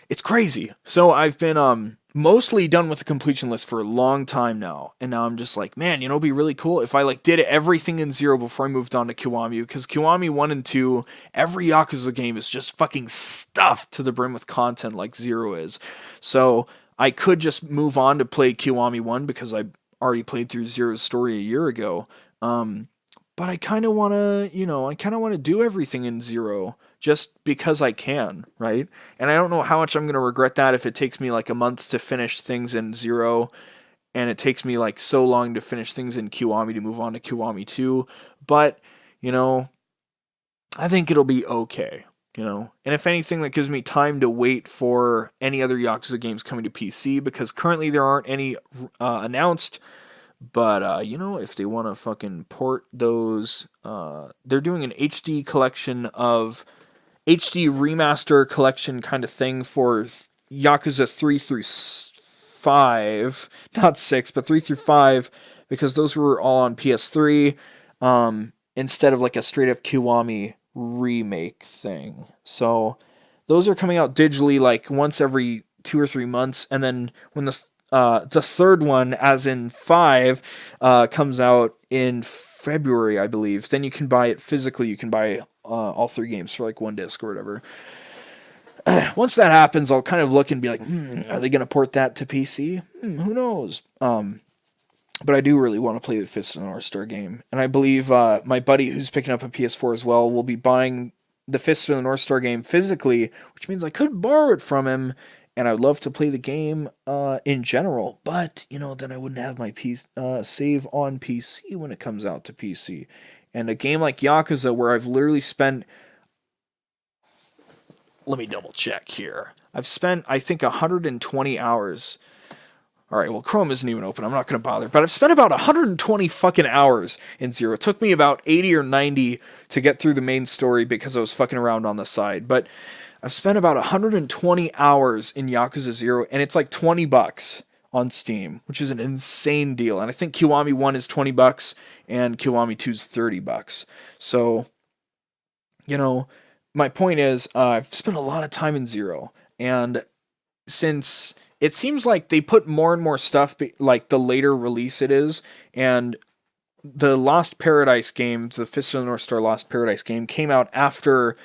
It's crazy. So I've been mostly done with the completion list for a long time now, and now I'm just like, man, you know, it'd be really cool if I like did everything in 0 before I moved on to Kiwami, because Kiwami 1 and 2, every Yakuza game is just fucking stuffed to the brim with content like 0 is. So I could just move on to play Kiwami 1 because I already played through 0's story a year ago. But I kind of want to, you know, I kind of want to do everything in 0 just because I can, right? And I don't know how much I'm going to regret that if it takes me like a month to finish things in 0, and it takes me like so long to finish things in Kiwami to move on to Kiwami 2. But, you know, I think it'll be okay, you know? And if anything, that gives me time to wait for any other Yakuza games coming to PC, because currently there aren't any announced. But, you know, if they want to fucking port those, they're doing an HD collection of HD remaster collection kind of thing for Yakuza 3 through 5, not 6, but 3 through 5, because those were all on PS3, instead of like a straight up Kiwami remake thing. So those are coming out digitally like once every 2 or 3 months, and then when the third one, as in 5, comes out in February, I believe. Then you can buy it physically. You can buy all 3 games for like 1 disc or whatever. Once that happens, I'll kind of look and be like, are they going to port that to PC? Who knows? But I do really want to play the Fist of the North Star game. And I believe my buddy who's picking up a PS4 as well will be buying the Fist of the North Star game physically, which means I could borrow it from him. And I'd love to play the game in general, but, you know, then I wouldn't have my save on PC when it comes out to PC. And a game like Yakuza, where I've literally spent... Let me double check here. I've spent, I think, 120 hours... Alright, well, Chrome isn't even open. I'm not going to bother. But I've spent about 120 fucking hours in 0. It took me about 80 or 90 to get through the main story because I was fucking around on the side. But I've spent about 120 hours in Yakuza 0, and it's like $20 on Steam, which is an insane deal. And I think Kiwami 1 is $20, and Kiwami 2 is $30. So, you know, my point is, I've spent a lot of time in 0, and since it seems like they put more and more stuff, like the later release it is, and the Lost Paradise games, the Fist of the North Star Lost Paradise game, came out after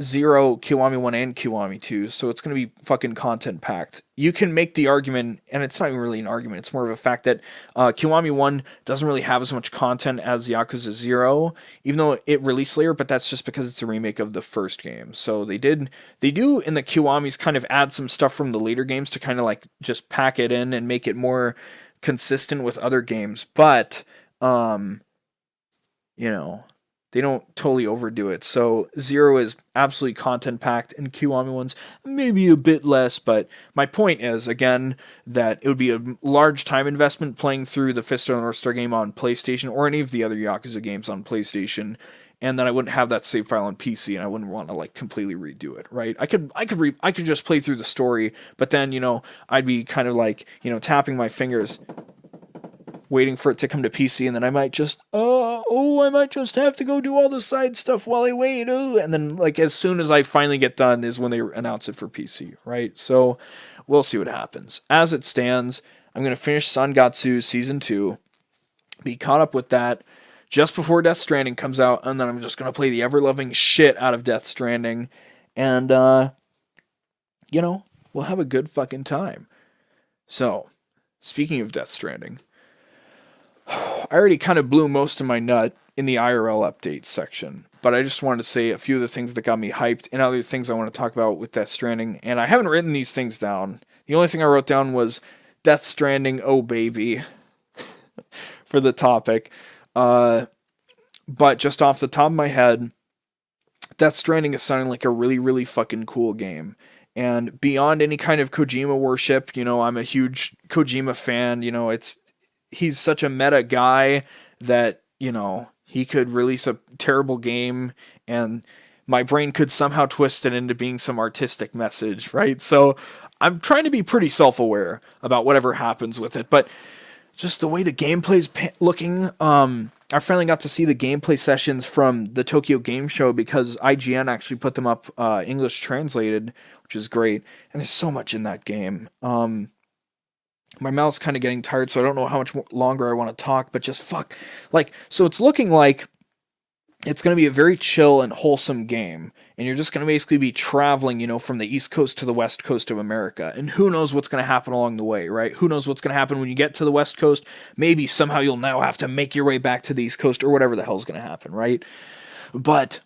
Zero, Kiwami 1, and Kiwami 2, so it's going to be fucking content packed. You can make the argument, and it's not even really an argument, it's more of a fact that Kiwami 1 doesn't really have as much content as Yakuza 0, even though it released later, but that's just because it's a remake of the first game. So they do in the Kiwamis kind of add some stuff from the later games to kind of like just pack it in and make it more consistent with other games, but, you know, they don't totally overdo it. So Zero is absolutely content packed, and Kiwami 1's maybe a bit less. But my point is, again, that it would be a large time investment playing through the Fist of the North Star game on PlayStation or any of the other Yakuza games on PlayStation, and then I wouldn't have that save file on PC, and I wouldn't want to like completely redo it. Right? I could just play through the story, but then I'd be kind of like tapping my fingers, waiting for it to come to PC, and then I might just, I might just have to go do all the side stuff while I wait, and then, like, as soon as I finally get done is when they announce it for PC, right? So, we'll see what happens. As it stands, I'm going to finish Sangatsu Season 2, be caught up with that just before Death Stranding comes out, and then I'm just going to play the ever-loving shit out of Death Stranding, and, we'll have a good fucking time. So, speaking of Death Stranding, I already kind of blew most of my nut in the IRL updates section, but I just wanted to say a few of the things that got me hyped and other things I want to talk about with Death Stranding, and I haven't written these things down. The only thing I wrote down was Death Stranding, oh baby, for the topic. But just off the top of my head, Death Stranding is sounding like a really, really fucking cool game. And beyond any kind of Kojima worship, I'm a huge Kojima fan, he's such a meta guy that, he could release a terrible game and my brain could somehow twist it into being some artistic message, right? So I'm trying to be pretty self-aware about whatever happens with it, but just the way the gameplay's looking, I finally got to see the gameplay sessions from the Tokyo Game Show because IGN actually put them up English translated, which is great, and there's so much in that game. My mouth's kind of getting tired, so I don't know how much longer I want to talk, but just fuck. So it's looking like it's going to be a very chill and wholesome game, and you're just going to basically be traveling, from the East Coast to the West Coast of America, and who knows what's going to happen along the way, right? Who knows what's going to happen when you get to the West Coast? Maybe somehow you'll now have to make your way back to the East Coast, or whatever the hell's going to happen, right? But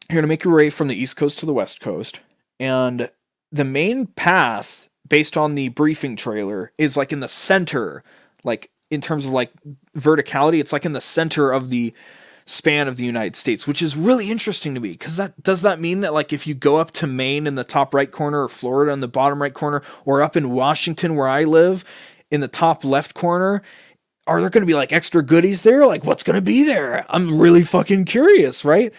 you're going to make your way from the East Coast to the West Coast, and the main path, based on the briefing trailer, is like in the center, like in terms of like verticality, it's like in the center of the span of the United States, which is really interesting to me, because does that mean that like if you go up to Maine in the top right corner, or Florida in the bottom right corner, or up in Washington where I live in the top left corner, are there going to be like extra goodies there? Like what's going to be there? I'm really fucking curious, right?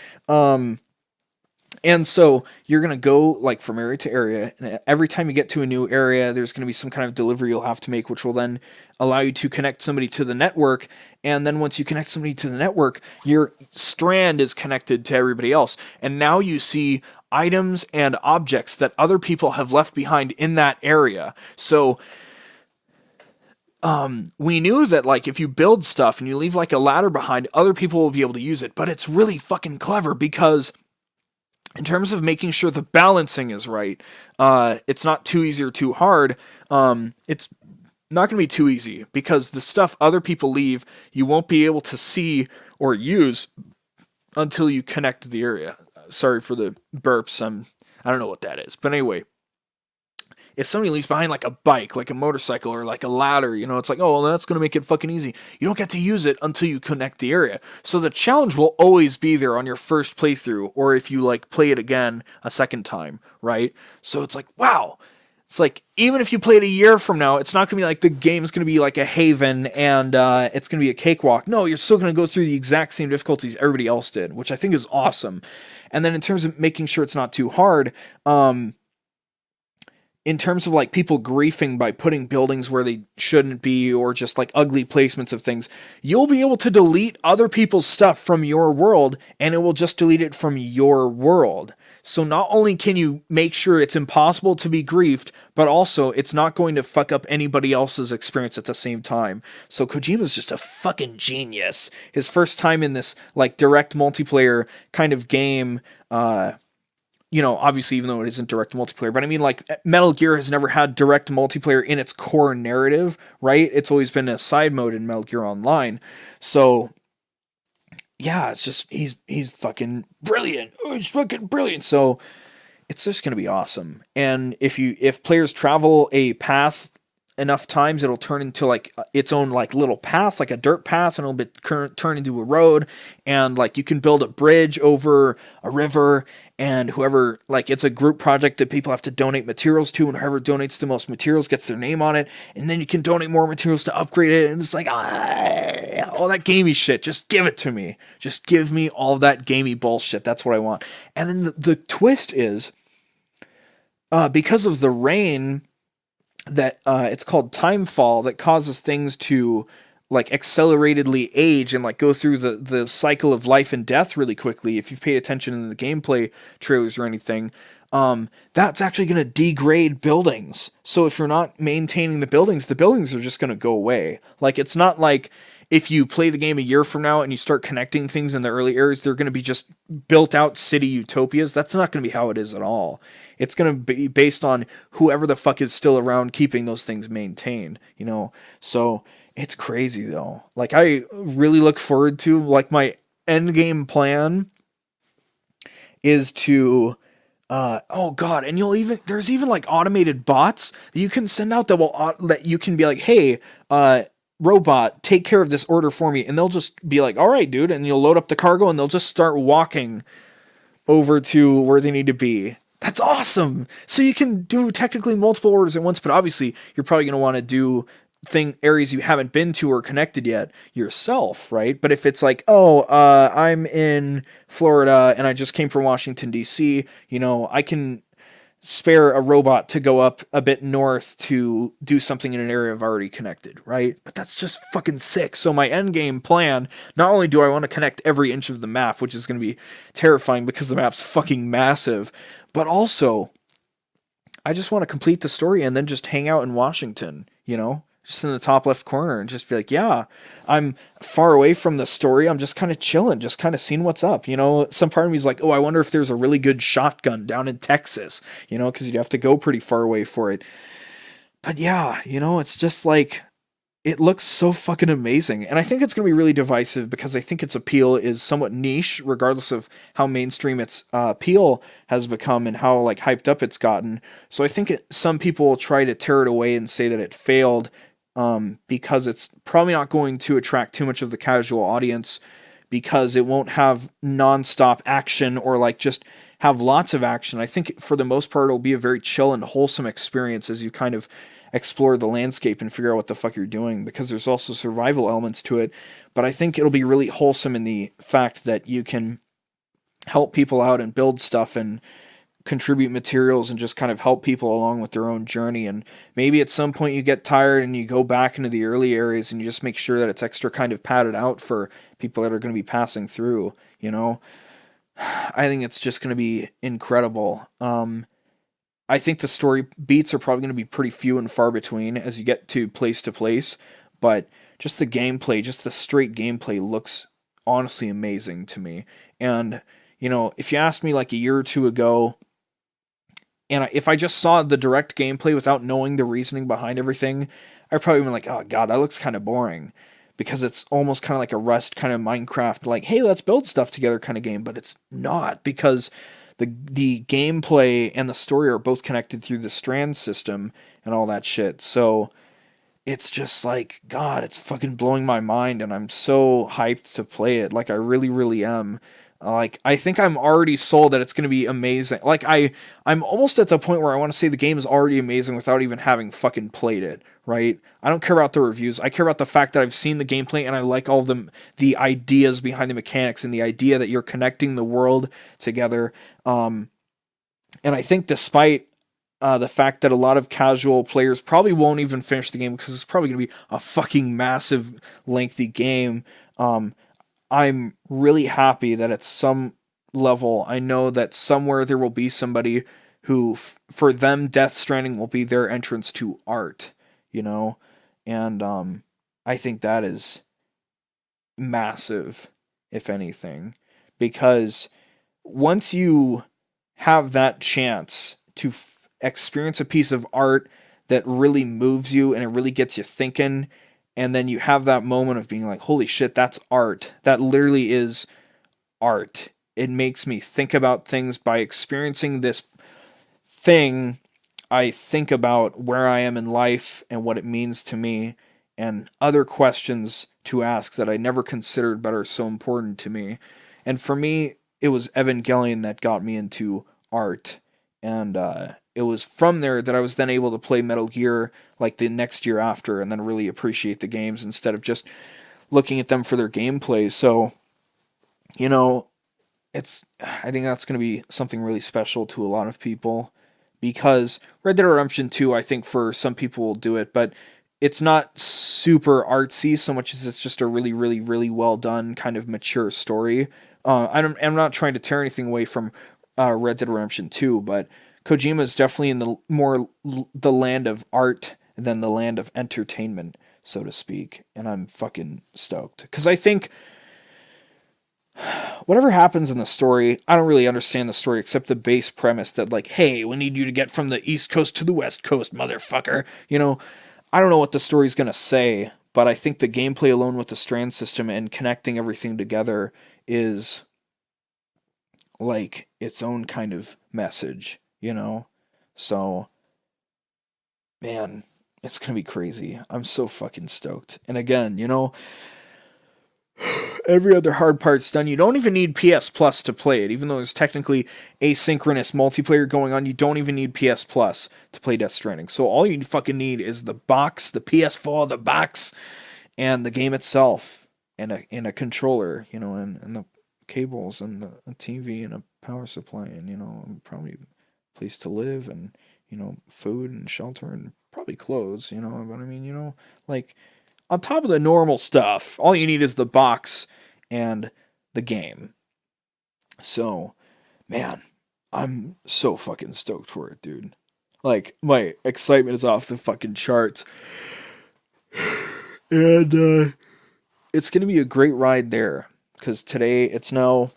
And so you're going to go like from area to area, and every time you get to a new area, there's going to be some kind of delivery you'll have to make, which will then allow you to connect somebody to the network. And then once you connect somebody to the network, your strand is connected to everybody else. And now you see items and objects that other people have left behind in that area. So we knew that like if you build stuff and you leave like a ladder behind, other people will be able to use it. But it's really fucking clever because in terms of making sure the balancing is right, it's not too easy or too hard. It's not going to be too easy because the stuff other people leave, you won't be able to see or use until you connect to the area. Sorry for the burps. I don't know what that is. But anyway, if somebody leaves behind like a bike, like a motorcycle, or like a ladder, it's like, oh, well, that's going to make it fucking easy. You don't get to use it until you connect the area. So the challenge will always be there on your first playthrough, or if you like play it again a second time, right? So it's like, wow. It's like, even if you play it a year from now, it's not going to be like the game's going to be like a haven and it's going to be a cakewalk. No, you're still going to go through the exact same difficulties everybody else did, which I think is awesome. And then in terms of making sure it's not too hard, in terms of like people griefing by putting buildings where they shouldn't be, or just like ugly placements of things, you'll be able to delete other people's stuff from your world, and it will just delete it from your world. So not only can you make sure it's impossible to be griefed, but also it's not going to fuck up anybody else's experience at the same time. So Kojima's just a fucking genius. His first time in this like direct multiplayer kind of game, obviously, even though it isn't direct multiplayer, but I mean, like, Metal Gear has never had direct multiplayer in its core narrative, right? It's always been a side mode in Metal Gear Online. So, yeah, it's just, he's fucking brilliant. Oh, he's fucking brilliant. So, it's just going to be awesome. And if players travel a path enough times, it'll turn into like its own like little path, like a dirt path, and turn into a road. And like you can build a bridge over a river, and whoever, like, it's a group project that people have to donate materials to, and whoever donates the most materials gets their name on it. And then you can donate more materials to upgrade it, and it's like all that gamey shit. Just give it to me. Just give me all that gamey bullshit. That's what I want. And then the twist is, because of the rain, that it's called timefall, that causes things to like acceleratedly age and like go through the cycle of life and death really quickly. If you've paid attention in the gameplay trailers or anything, that's actually going to degrade buildings. So if you're not maintaining the buildings are just going to go away. Like, it's not like if you play the game a year from now and you start connecting things in the early areas, they're going to be just built out city utopias. That's not going to be how it is at all. It's going to be based on whoever the fuck is still around keeping those things maintained, So it's crazy though. Like, I really look forward to, like, my end game plan is to oh god, and there's even like automated bots that you can send out that you can be like, hey, robot, take care of this order for me, and they'll just be like, all right, dude, and you'll load up the cargo and they'll just start walking over to where they need to be. That's awesome. So you can do technically multiple orders at once, but obviously you're probably going to want to do areas you haven't been to or connected yet yourself, right? But if it's like, I'm in Florida and I just came from Washington DC, I can spare a robot to go up a bit north to do something in an area I've already connected, right? But that's just fucking sick. So my end game plan, not only do I want to connect every inch of the map, which is going to be terrifying because the map's fucking massive, but also I just want to complete the story and then just hang out in Washington, just in the top left corner, and just be like, yeah, I'm far away from the story. I'm just kind of chilling, just kind of seeing what's up. Some part of me is like, oh, I wonder if there's a really good shotgun down in Texas, because you'd have to go pretty far away for it. But yeah, it's just like, it looks so fucking amazing. And I think it's going to be really divisive because I think its appeal is somewhat niche, regardless of how mainstream its appeal has become and how like hyped up it's gotten. So I think some people will try to tear it away and say that it failed, because it's probably not going to attract too much of the casual audience, because it won't have non-stop action or like just have lots of action. I think for the most part it'll be a very chill and wholesome experience as you kind of explore the landscape and figure out what the fuck you're doing, because there's also survival elements to it. But I think it'll be really wholesome in the fact that you can help people out and build stuff and contribute materials and just kind of help people along with their own journey. And maybe at some point you get tired and you go back into the early areas and you just make sure that it's extra kind of padded out for people that are going to be passing through, I think it's just going to be incredible. I think the story beats are probably going to be pretty few and far between as you get to place, but just the gameplay, just the straight gameplay looks honestly amazing to me. And, if you asked me like a year or two ago, and if I just saw the direct gameplay without knowing the reasoning behind everything, I'd probably been like, oh god, that looks kind of boring. Because it's almost kind of like a Rust kind of Minecraft, like, hey, let's build stuff together kind of game. But it's not, because the gameplay and the story are both connected through the strand system and all that shit. So it's just like, god, it's fucking blowing my mind, and I'm so hyped to play it. Like, I really, really am. Like, I think I'm already sold that it's going to be amazing. Like, I'm almost at the point where I want to say the game is already amazing without even having fucking played it, right? I don't care about the reviews. I care about the fact that I've seen the gameplay and I like all of the ideas behind the mechanics and the idea that you're connecting the world together. And I think despite the fact that a lot of casual players probably won't even finish the game because it's probably going to be a fucking massive, lengthy game, I'm really happy that it's level, I know that somewhere there will be somebody who, for them, Death Stranding will be their entrance to art, you know? And I think that is massive, if anything, because once you have that chance to experience a piece of art that really moves you and it really gets you thinking, and then you have that moment of being like, holy shit, that's art. That literally is art. It makes me think about things. By experiencing this thing, I think about where I am in life and what it means to me, and other questions to ask that I never considered but are so important to me. And for me, it was Evangelion that got me into art. And it was from there that I was then able to play Metal Gear like the next year after, and then really appreciate the games instead of just looking at them for their gameplay. So, you know, I think that's going to be something really special to a lot of people, because Red Dead Redemption 2, I think for some people will do it, but it's not super artsy so much as it's just a really, really, really well done kind of mature story. I'm not trying to tear anything away from Red Dead Redemption 2, but Kojima is definitely in the land of art than the land of entertainment, so to speak. And I'm fucking stoked, because I think whatever happens in the story, I don't really understand the story except the base premise that, like, hey, we need you to get from the East Coast to the West Coast, motherfucker. I don't know what the story's gonna say, but I think the gameplay alone with the strand system and connecting everything together is like its own kind of message. So, man, it's gonna be crazy. I'm so fucking stoked. And again, every other hard part's done. You don't even need PS Plus to play it, even though there's technically asynchronous multiplayer going on. You don't even need PS Plus to play Death Stranding. So all you fucking need is the box, the PS4, the box, and the game itself, and a controller, and the cables and a TV and a power supply, and probably a place to live, and food and shelter and probably clothes. But I mean, like, on top of the normal stuff, all you need is the box and the game. So, man, I'm so fucking stoked for it, dude. Like, my excitement is off the fucking charts. And it's going to be a great ride there, because today it's now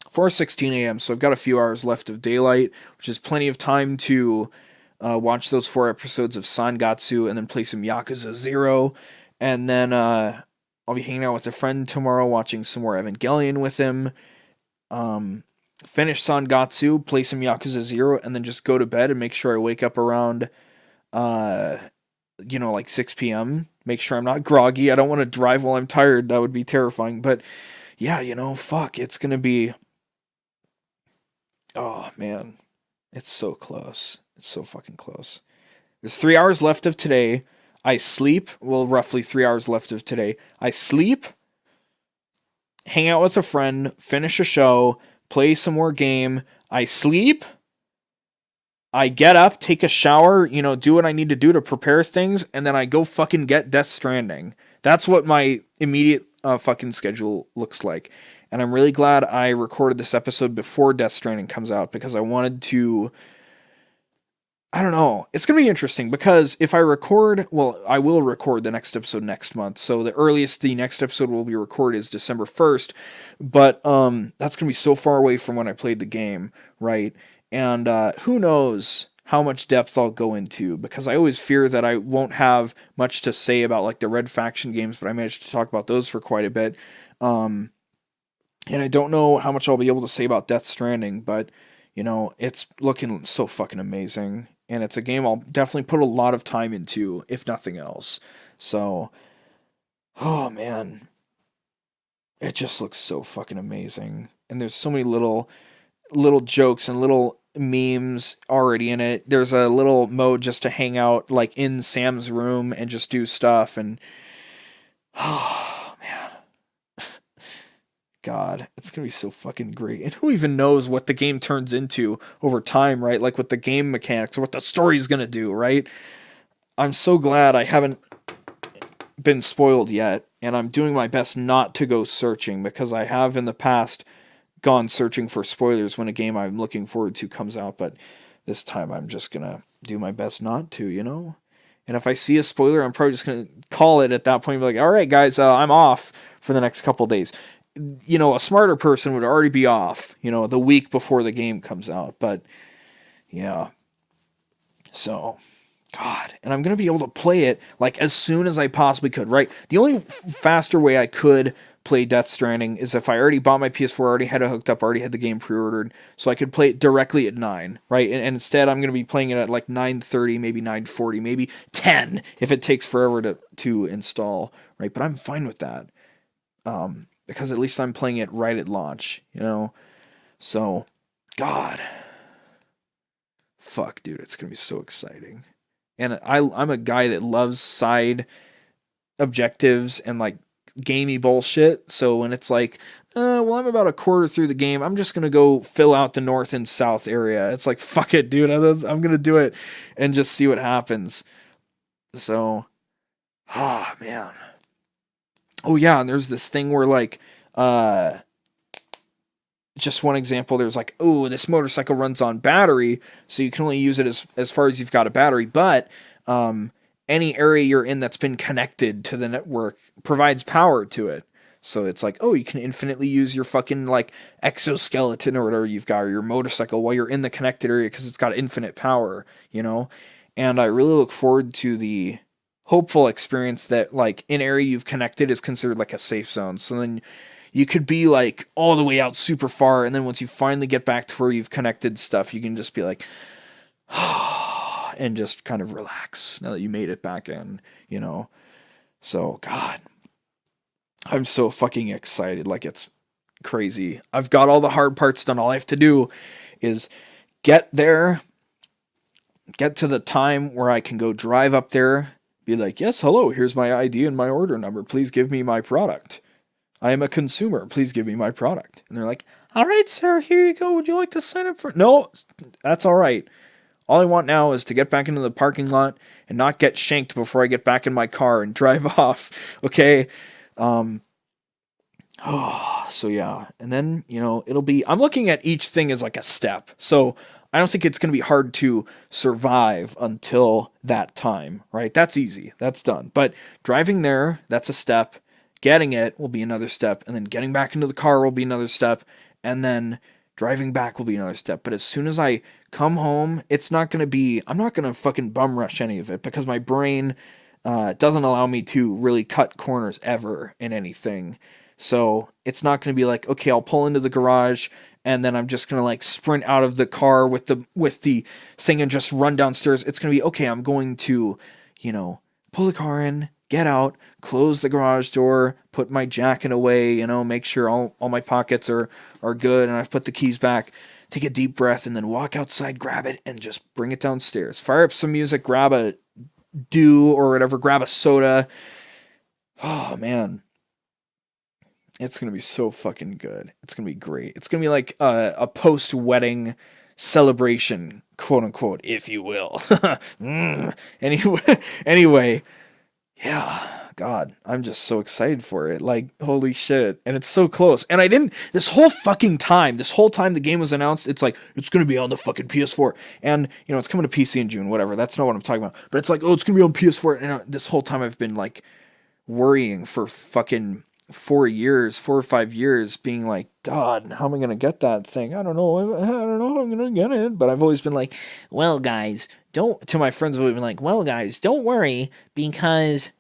4:16 a.m., so I've got a few hours left of daylight, which is plenty of time to watch those 4 episodes of Sangatsu, and then play some Yakuza 0. And then I'll be hanging out with a friend tomorrow, watching some more Evangelion with him. Finish Sangatsu, play some Yakuza 0, and then just go to bed and make sure I wake up around, like 6 p.m. Make sure I'm not groggy. I don't want to drive while I'm tired. That would be terrifying. But yeah, fuck, it's going to be... Oh, man. It's so close. It's so fucking close. There's 3 hours left of today. I sleep. Well, roughly 3 hours left of today. I sleep, hang out with a friend, finish a show, play some more game. I sleep. I get up, take a shower, do what I need to do to prepare things, and then I go fucking get Death Stranding. That's what my immediate fucking schedule looks like. And I'm really glad I recorded this episode before Death Stranding comes out, because I wanted to... I don't know. It's going to be interesting, because if I record... Well, I will record the next episode next month. So the earliest the next episode will be recorded is December 1st. But that's going to be so far away from when I played the game, right? And who knows how much depth I'll go into, because I always fear that I won't have much to say about like the Red Faction games, but I managed to talk about those for quite a bit. And I don't know how much I'll be able to say about Death Stranding, but, it's looking so fucking amazing. And it's a game I'll definitely put a lot of time into, if nothing else. So, oh man, it just looks so fucking amazing. And there's so many little jokes and little memes already in it. There's a little mode just to hang out like in Sam's room and just do stuff, and oh man, God, it's gonna be so fucking great. And who even knows what the game turns into over time, right? Like with the game mechanics or what the story's gonna do, right? I'm so glad I haven't been spoiled yet, and I'm doing my best not to go searching, because I have in the past gone searching for spoilers when a game I'm looking forward to comes out, but this time I'm just gonna do my best not to, you know? And if I see a spoiler, I'm probably just gonna call it at that point and be like, all right, guys, I'm off for the next couple days. You know, a smarter person would already be off, you know, the week before the game comes out. But yeah. So, God, and I'm going to be able to play it like as soon as I possibly could, right? The only faster way I could play Death Stranding is if I already bought my PS4, already had it hooked up, already had the game pre-ordered, so I could play it directly at 9, right? And instead I'm going to be playing it at like 9:30, maybe 9:40, maybe 10 if it takes forever to install, right? But I'm fine with that. Because at least I'm playing it right at launch, you know? So, God. Fuck, dude, it's going to be so exciting. And I'm a guy that loves side objectives and like gamey bullshit. So when it's like, well, I'm about a quarter through the game, I'm just gonna go fill out the north and south area. It's like, fuck it, dude. I'm gonna do it and just see what happens. So, man. Oh yeah, and there's this thing where like, just one example, there's like, oh, this motorcycle runs on battery, so you can only use it as far as you've got a battery, but any area you're in that's been connected to the network provides power to it. So it's like, oh, you can infinitely use your fucking like exoskeleton or whatever you've got, or your motorcycle while you're in the connected area because it's got infinite power, you know? And I really look forward to the hopeful experience that like an area you've connected is considered like a safe zone. So then you could be like all the way out super far, and then once you finally get back to where you've connected stuff, you can just be like, and just kind of relax now that you made it back in, you know? So, God, I'm so fucking excited. Like, it's crazy. I've got all the hard parts done. All I have to do is get there, get to the time where I can go drive up there, be like, yes, hello, here's my ID and my order number. Please give me my product. I am a consumer. Please give me my product. And they're like, all right, sir, here you go. Would you like to sign up for... No, that's all right. All I want now is to get back into the parking lot and not get shanked before I get back in my car and drive off. Okay? So yeah. And then, you know, it'll be... I'm looking at each thing as like a step. So I don't think it's going to be hard to survive until that time, right? That's easy. That's done. But driving there, that's a step. Getting it will be another step, and then getting back into the car will be another step, and then driving back will be another step. But as soon as I come home, it's not going to be, I'm not going to fucking bum rush any of it because my brain doesn't allow me to really cut corners ever in anything. So it's not going to be like, okay, I'll pull into the garage and then I'm just going to like sprint out of the car with the thing and just run downstairs. It's going to be, okay, I'm going to, you know, pull the car in, get out, close the garage door, put my jacket away, you know, make sure all my pockets are good, and I've put the keys back, take a deep breath, and then walk outside, grab it, and just bring it downstairs. Fire up some music, grab a dew or whatever, grab a soda. Oh, man. It's going to be so fucking good. It's going to be great. It's going to be like a post-wedding celebration, quote-unquote, if you will. Anyway, yeah, God, I'm just so excited for it. Like, holy shit. And it's so close. And this whole time the game was announced, it's like, it's going to be on the fucking PS4. And, you know, it's coming to PC in June, whatever. That's not what I'm talking about. But it's like, oh, it's going to be on PS4. And this whole time I've been, like, worrying for fucking 4 or 5 years, being like, God, how am I going to get that thing? I don't know how I'm going to get it. But I've always been like, well, guys, to my friends, I've been like, well, guys, don't worry, because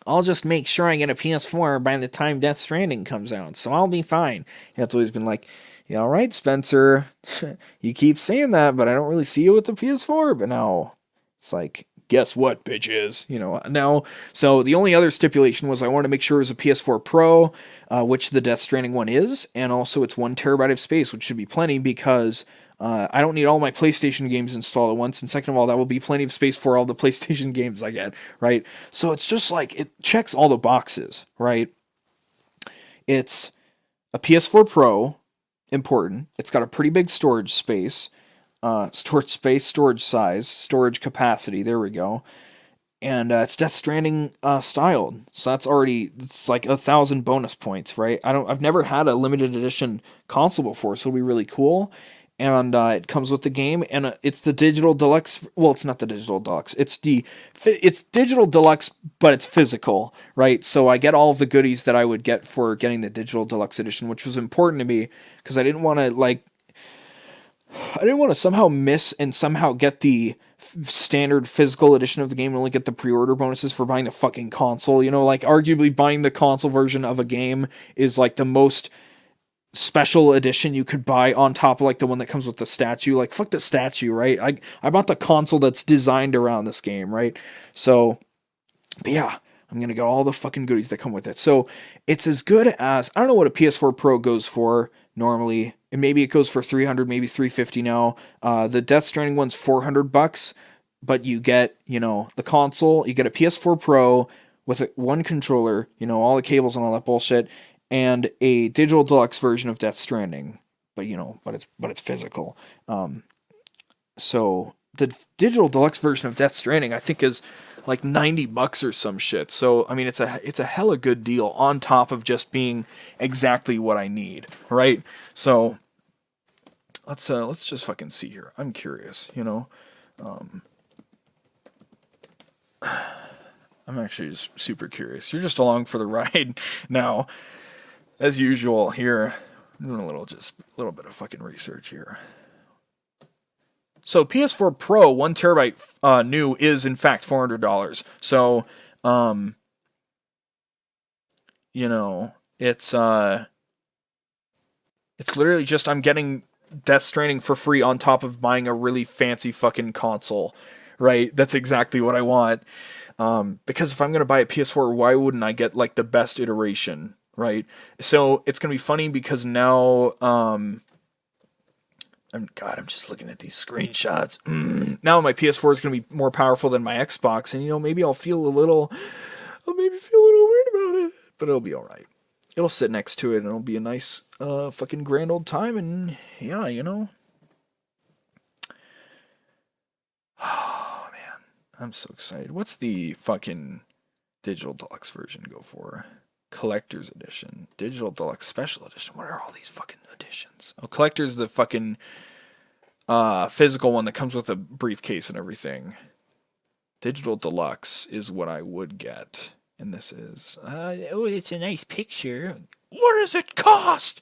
I'll just make sure I get a PS4 by the time Death Stranding comes out, so I'll be fine. And it's always been like, yeah, all right, Spencer, you keep saying that, but I don't really see you with the PS4. But now it's like, guess what, bitches? You know, now, so the only other stipulation was I wanted to make sure it was a PS4 Pro, which the Death Stranding one is, and also it's 1 terabyte of space, which should be plenty because I don't need all my PlayStation games installed at once, and second of all, that will be plenty of space for all the PlayStation games I get, right? So it's just like, it checks all the boxes, right? It's a PS4 Pro, important. It's got a pretty big storage space, storage size, storage capacity, there we go. and it's Death Stranding styled, so it's like 1,000 bonus points, right? I've never had a limited edition console before, so it'll be really cool. And it comes with the game, and it's the digital deluxe. Well, it's not the digital deluxe. It's digital deluxe, but it's physical, right? So I get all of the goodies that I would get for getting the digital deluxe edition, which was important to me because I didn't want to somehow miss and somehow get the standard physical edition of the game and only get the pre-order bonuses for buying the fucking console. You know, like arguably buying the console version of a game is like the most special edition you could buy on top of like the one that comes with the statue. Like fuck the statue, right? I bought the console that's designed around this game, right? So, but yeah, I'm gonna get all the fucking goodies that come with it. So it's as good as, I don't know what a PS4 Pro goes for normally, and maybe it goes for 300, maybe 350 now. The Death Stranding one's $400, but you get, you know, the console, you get a PS4 Pro with one controller, you know, all the cables and all that bullshit, and a digital deluxe version of Death Stranding, but you know, but it's physical. So the digital deluxe version of Death Stranding, I think, is like $90 or some shit. So I mean, it's a hella good deal on top of just being exactly what I need, right? So let's just fucking see here. I'm curious, you know. I'm actually just super curious. You're just along for the ride now. As usual here, I'm doing a little bit of fucking research here. So PS4 Pro 1TB new is in fact $400. So, you know, it's literally just I'm getting Death Stranding for free on top of buying a really fancy fucking console, right? That's exactly what I want. Because if I'm gonna buy a PS4, why wouldn't I get like the best iteration, right? So it's gonna be funny because now, I'm just looking at these screenshots. Now my PS4 is gonna be more powerful than my Xbox, and you know maybe I'll feel a little weird about it, but it'll be all right. It'll sit next to it, and it'll be a nice, fucking grand old time, and yeah, you know. Oh man, I'm so excited. What's the fucking digital deluxe version go for? Collector's edition, digital deluxe special edition. What are all these fucking editions? Oh, collector's the fucking physical one that comes with a briefcase and everything. Digital deluxe is what I would get, and this is oh, it's a nice picture. What does it cost?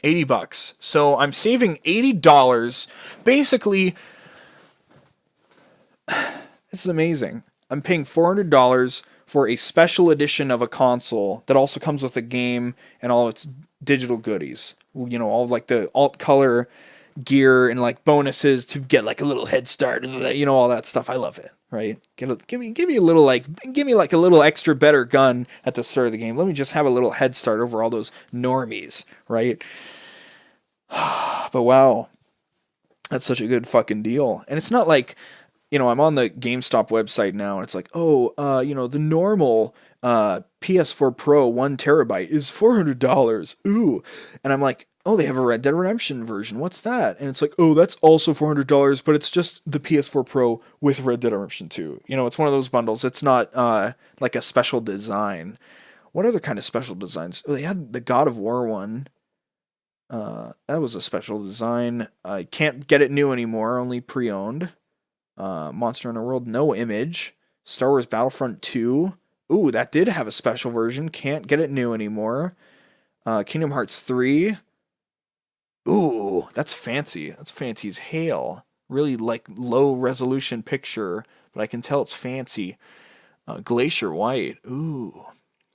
$80. So I'm saving $80. Basically, this is amazing. I'm paying $400 for a special edition of a console that also comes with a game and all its digital goodies. You know, all like the alt color gear and like bonuses to get like a little head start. You know, all that stuff. I love it. Right? Give me a little give me like a little extra better gun at the start of the game. Let me just have a little head start over all those normies. Right? But wow, that's such a good fucking deal. And it's not like, you know, I'm on the GameStop website now, and it's like, oh, you know, the normal PS4 Pro 1TB is $400. Ooh, and I'm like, oh, they have a Red Dead Redemption version. What's that? And it's like, oh, that's also $400, but it's just the PS4 Pro with Red Dead Redemption 2. You know, it's one of those bundles. It's not like a special design. What other kind of special designs? Oh, they had the God of War one. That was a special design. I can't get it new anymore, only pre-owned. Monster Hunter World, no image. Star Wars Battlefront 2. Ooh, that did have a special version. Can't get it new anymore. Kingdom Hearts 3. Ooh, that's fancy. That's fancy as hell. Really like low resolution picture, but I can tell it's fancy. Glacier White. Ooh.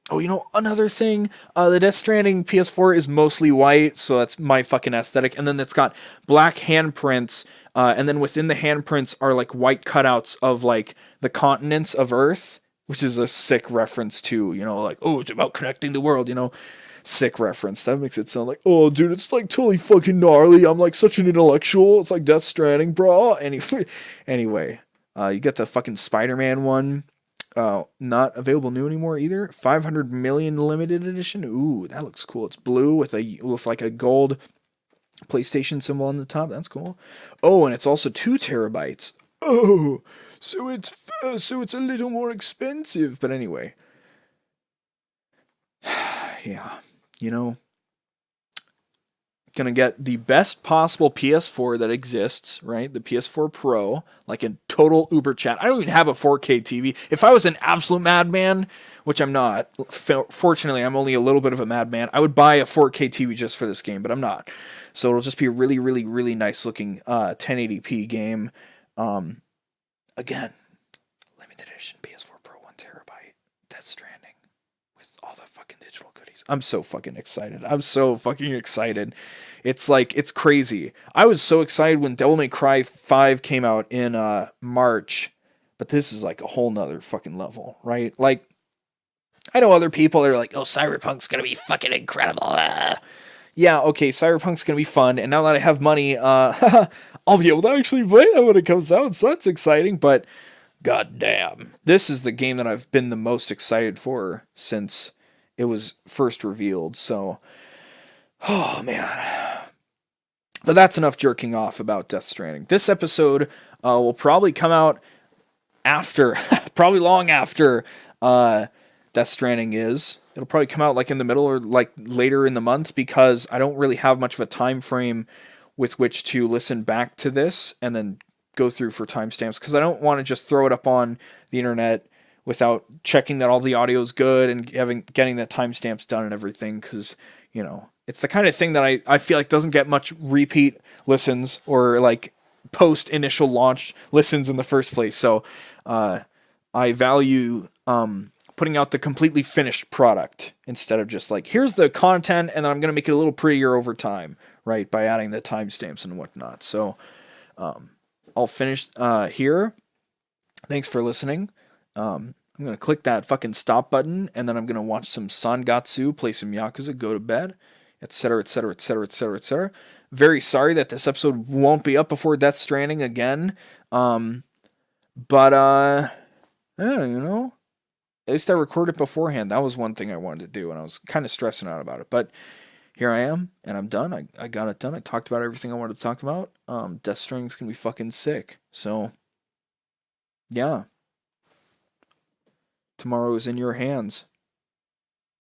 Oh, you know, another thing, the Death Stranding PS4 is mostly white, so that's my fucking aesthetic. And then it's got black handprints, and then within the handprints are like white cutouts of like the continents of Earth, which is a sick reference to, you know, like, oh, it's about connecting the world, you know. Sick reference. That makes it sound like, oh, dude, it's like totally fucking gnarly. I'm like such an intellectual. It's like Death Stranding, bro. Anyway, you get the fucking Spider-Man one. Not available new anymore either. 500 million limited edition. Ooh, that looks cool. It's blue with like a gold PlayStation symbol on the top. That's cool. Oh, and it's also 2 terabytes. Oh, so it's a little more expensive. But anyway, yeah, you know, gonna get the best possible PS4 that exists, right? The PS4 Pro, like in total Uber chat. I don't even have a 4K TV. If I was an absolute madman, which I'm not, fortunately, I'm only a little bit of a madman, I would buy a 4K TV just for this game, but I'm not. So it'll just be a really, really, really nice looking 1080p game. Again, limited edition PS4 Pro 1 TB, Death Stranding, with all the fucking digital goodies. I'm so fucking excited. I'm so fucking excited. It's like, it's crazy. I was so excited when Devil May Cry 5 came out in March, but this is like a whole nother fucking level, right? Like, I know other people that are like, oh, Cyberpunk's gonna be fucking incredible. Yeah, okay, Cyberpunk's gonna be fun, and now that I have money, I'll be able to actually play that when it comes out, so that's exciting, but god damn. This is the game that I've been the most excited for since it was first revealed, so oh man. But that's enough jerking off about Death Stranding. This episode will probably come out after, probably long after Death Stranding is. It'll probably come out like in the middle or like later in the month because I don't really have much of a time frame with which to listen back to this and then go through for timestamps because I don't want to just throw it up on the internet without checking that all the audio is good and getting the timestamps done and everything because, you know, it's the kind of thing that I feel like doesn't get much repeat listens or like post initial launch listens in the first place. So I value putting out the completely finished product instead of just like, here's the content and then I'm going to make it a little prettier over time, right? By adding the timestamps and whatnot. So I'll finish here. Thanks for listening. I'm going to click that fucking stop button and then I'm going to watch some Sangatsu, play some Yakuza, go to bed, etc., etc., etc., etc., etc. Very sorry that this episode won't be up before Death Stranding again. But yeah, you know, at least I recorded beforehand. That was one thing I wanted to do, and I was kind of stressing out about it. But here I am, and I'm done. I got it done. I talked about everything I wanted to talk about. Death Stranding's gonna be fucking sick. So, yeah. Tomorrow is in your hands.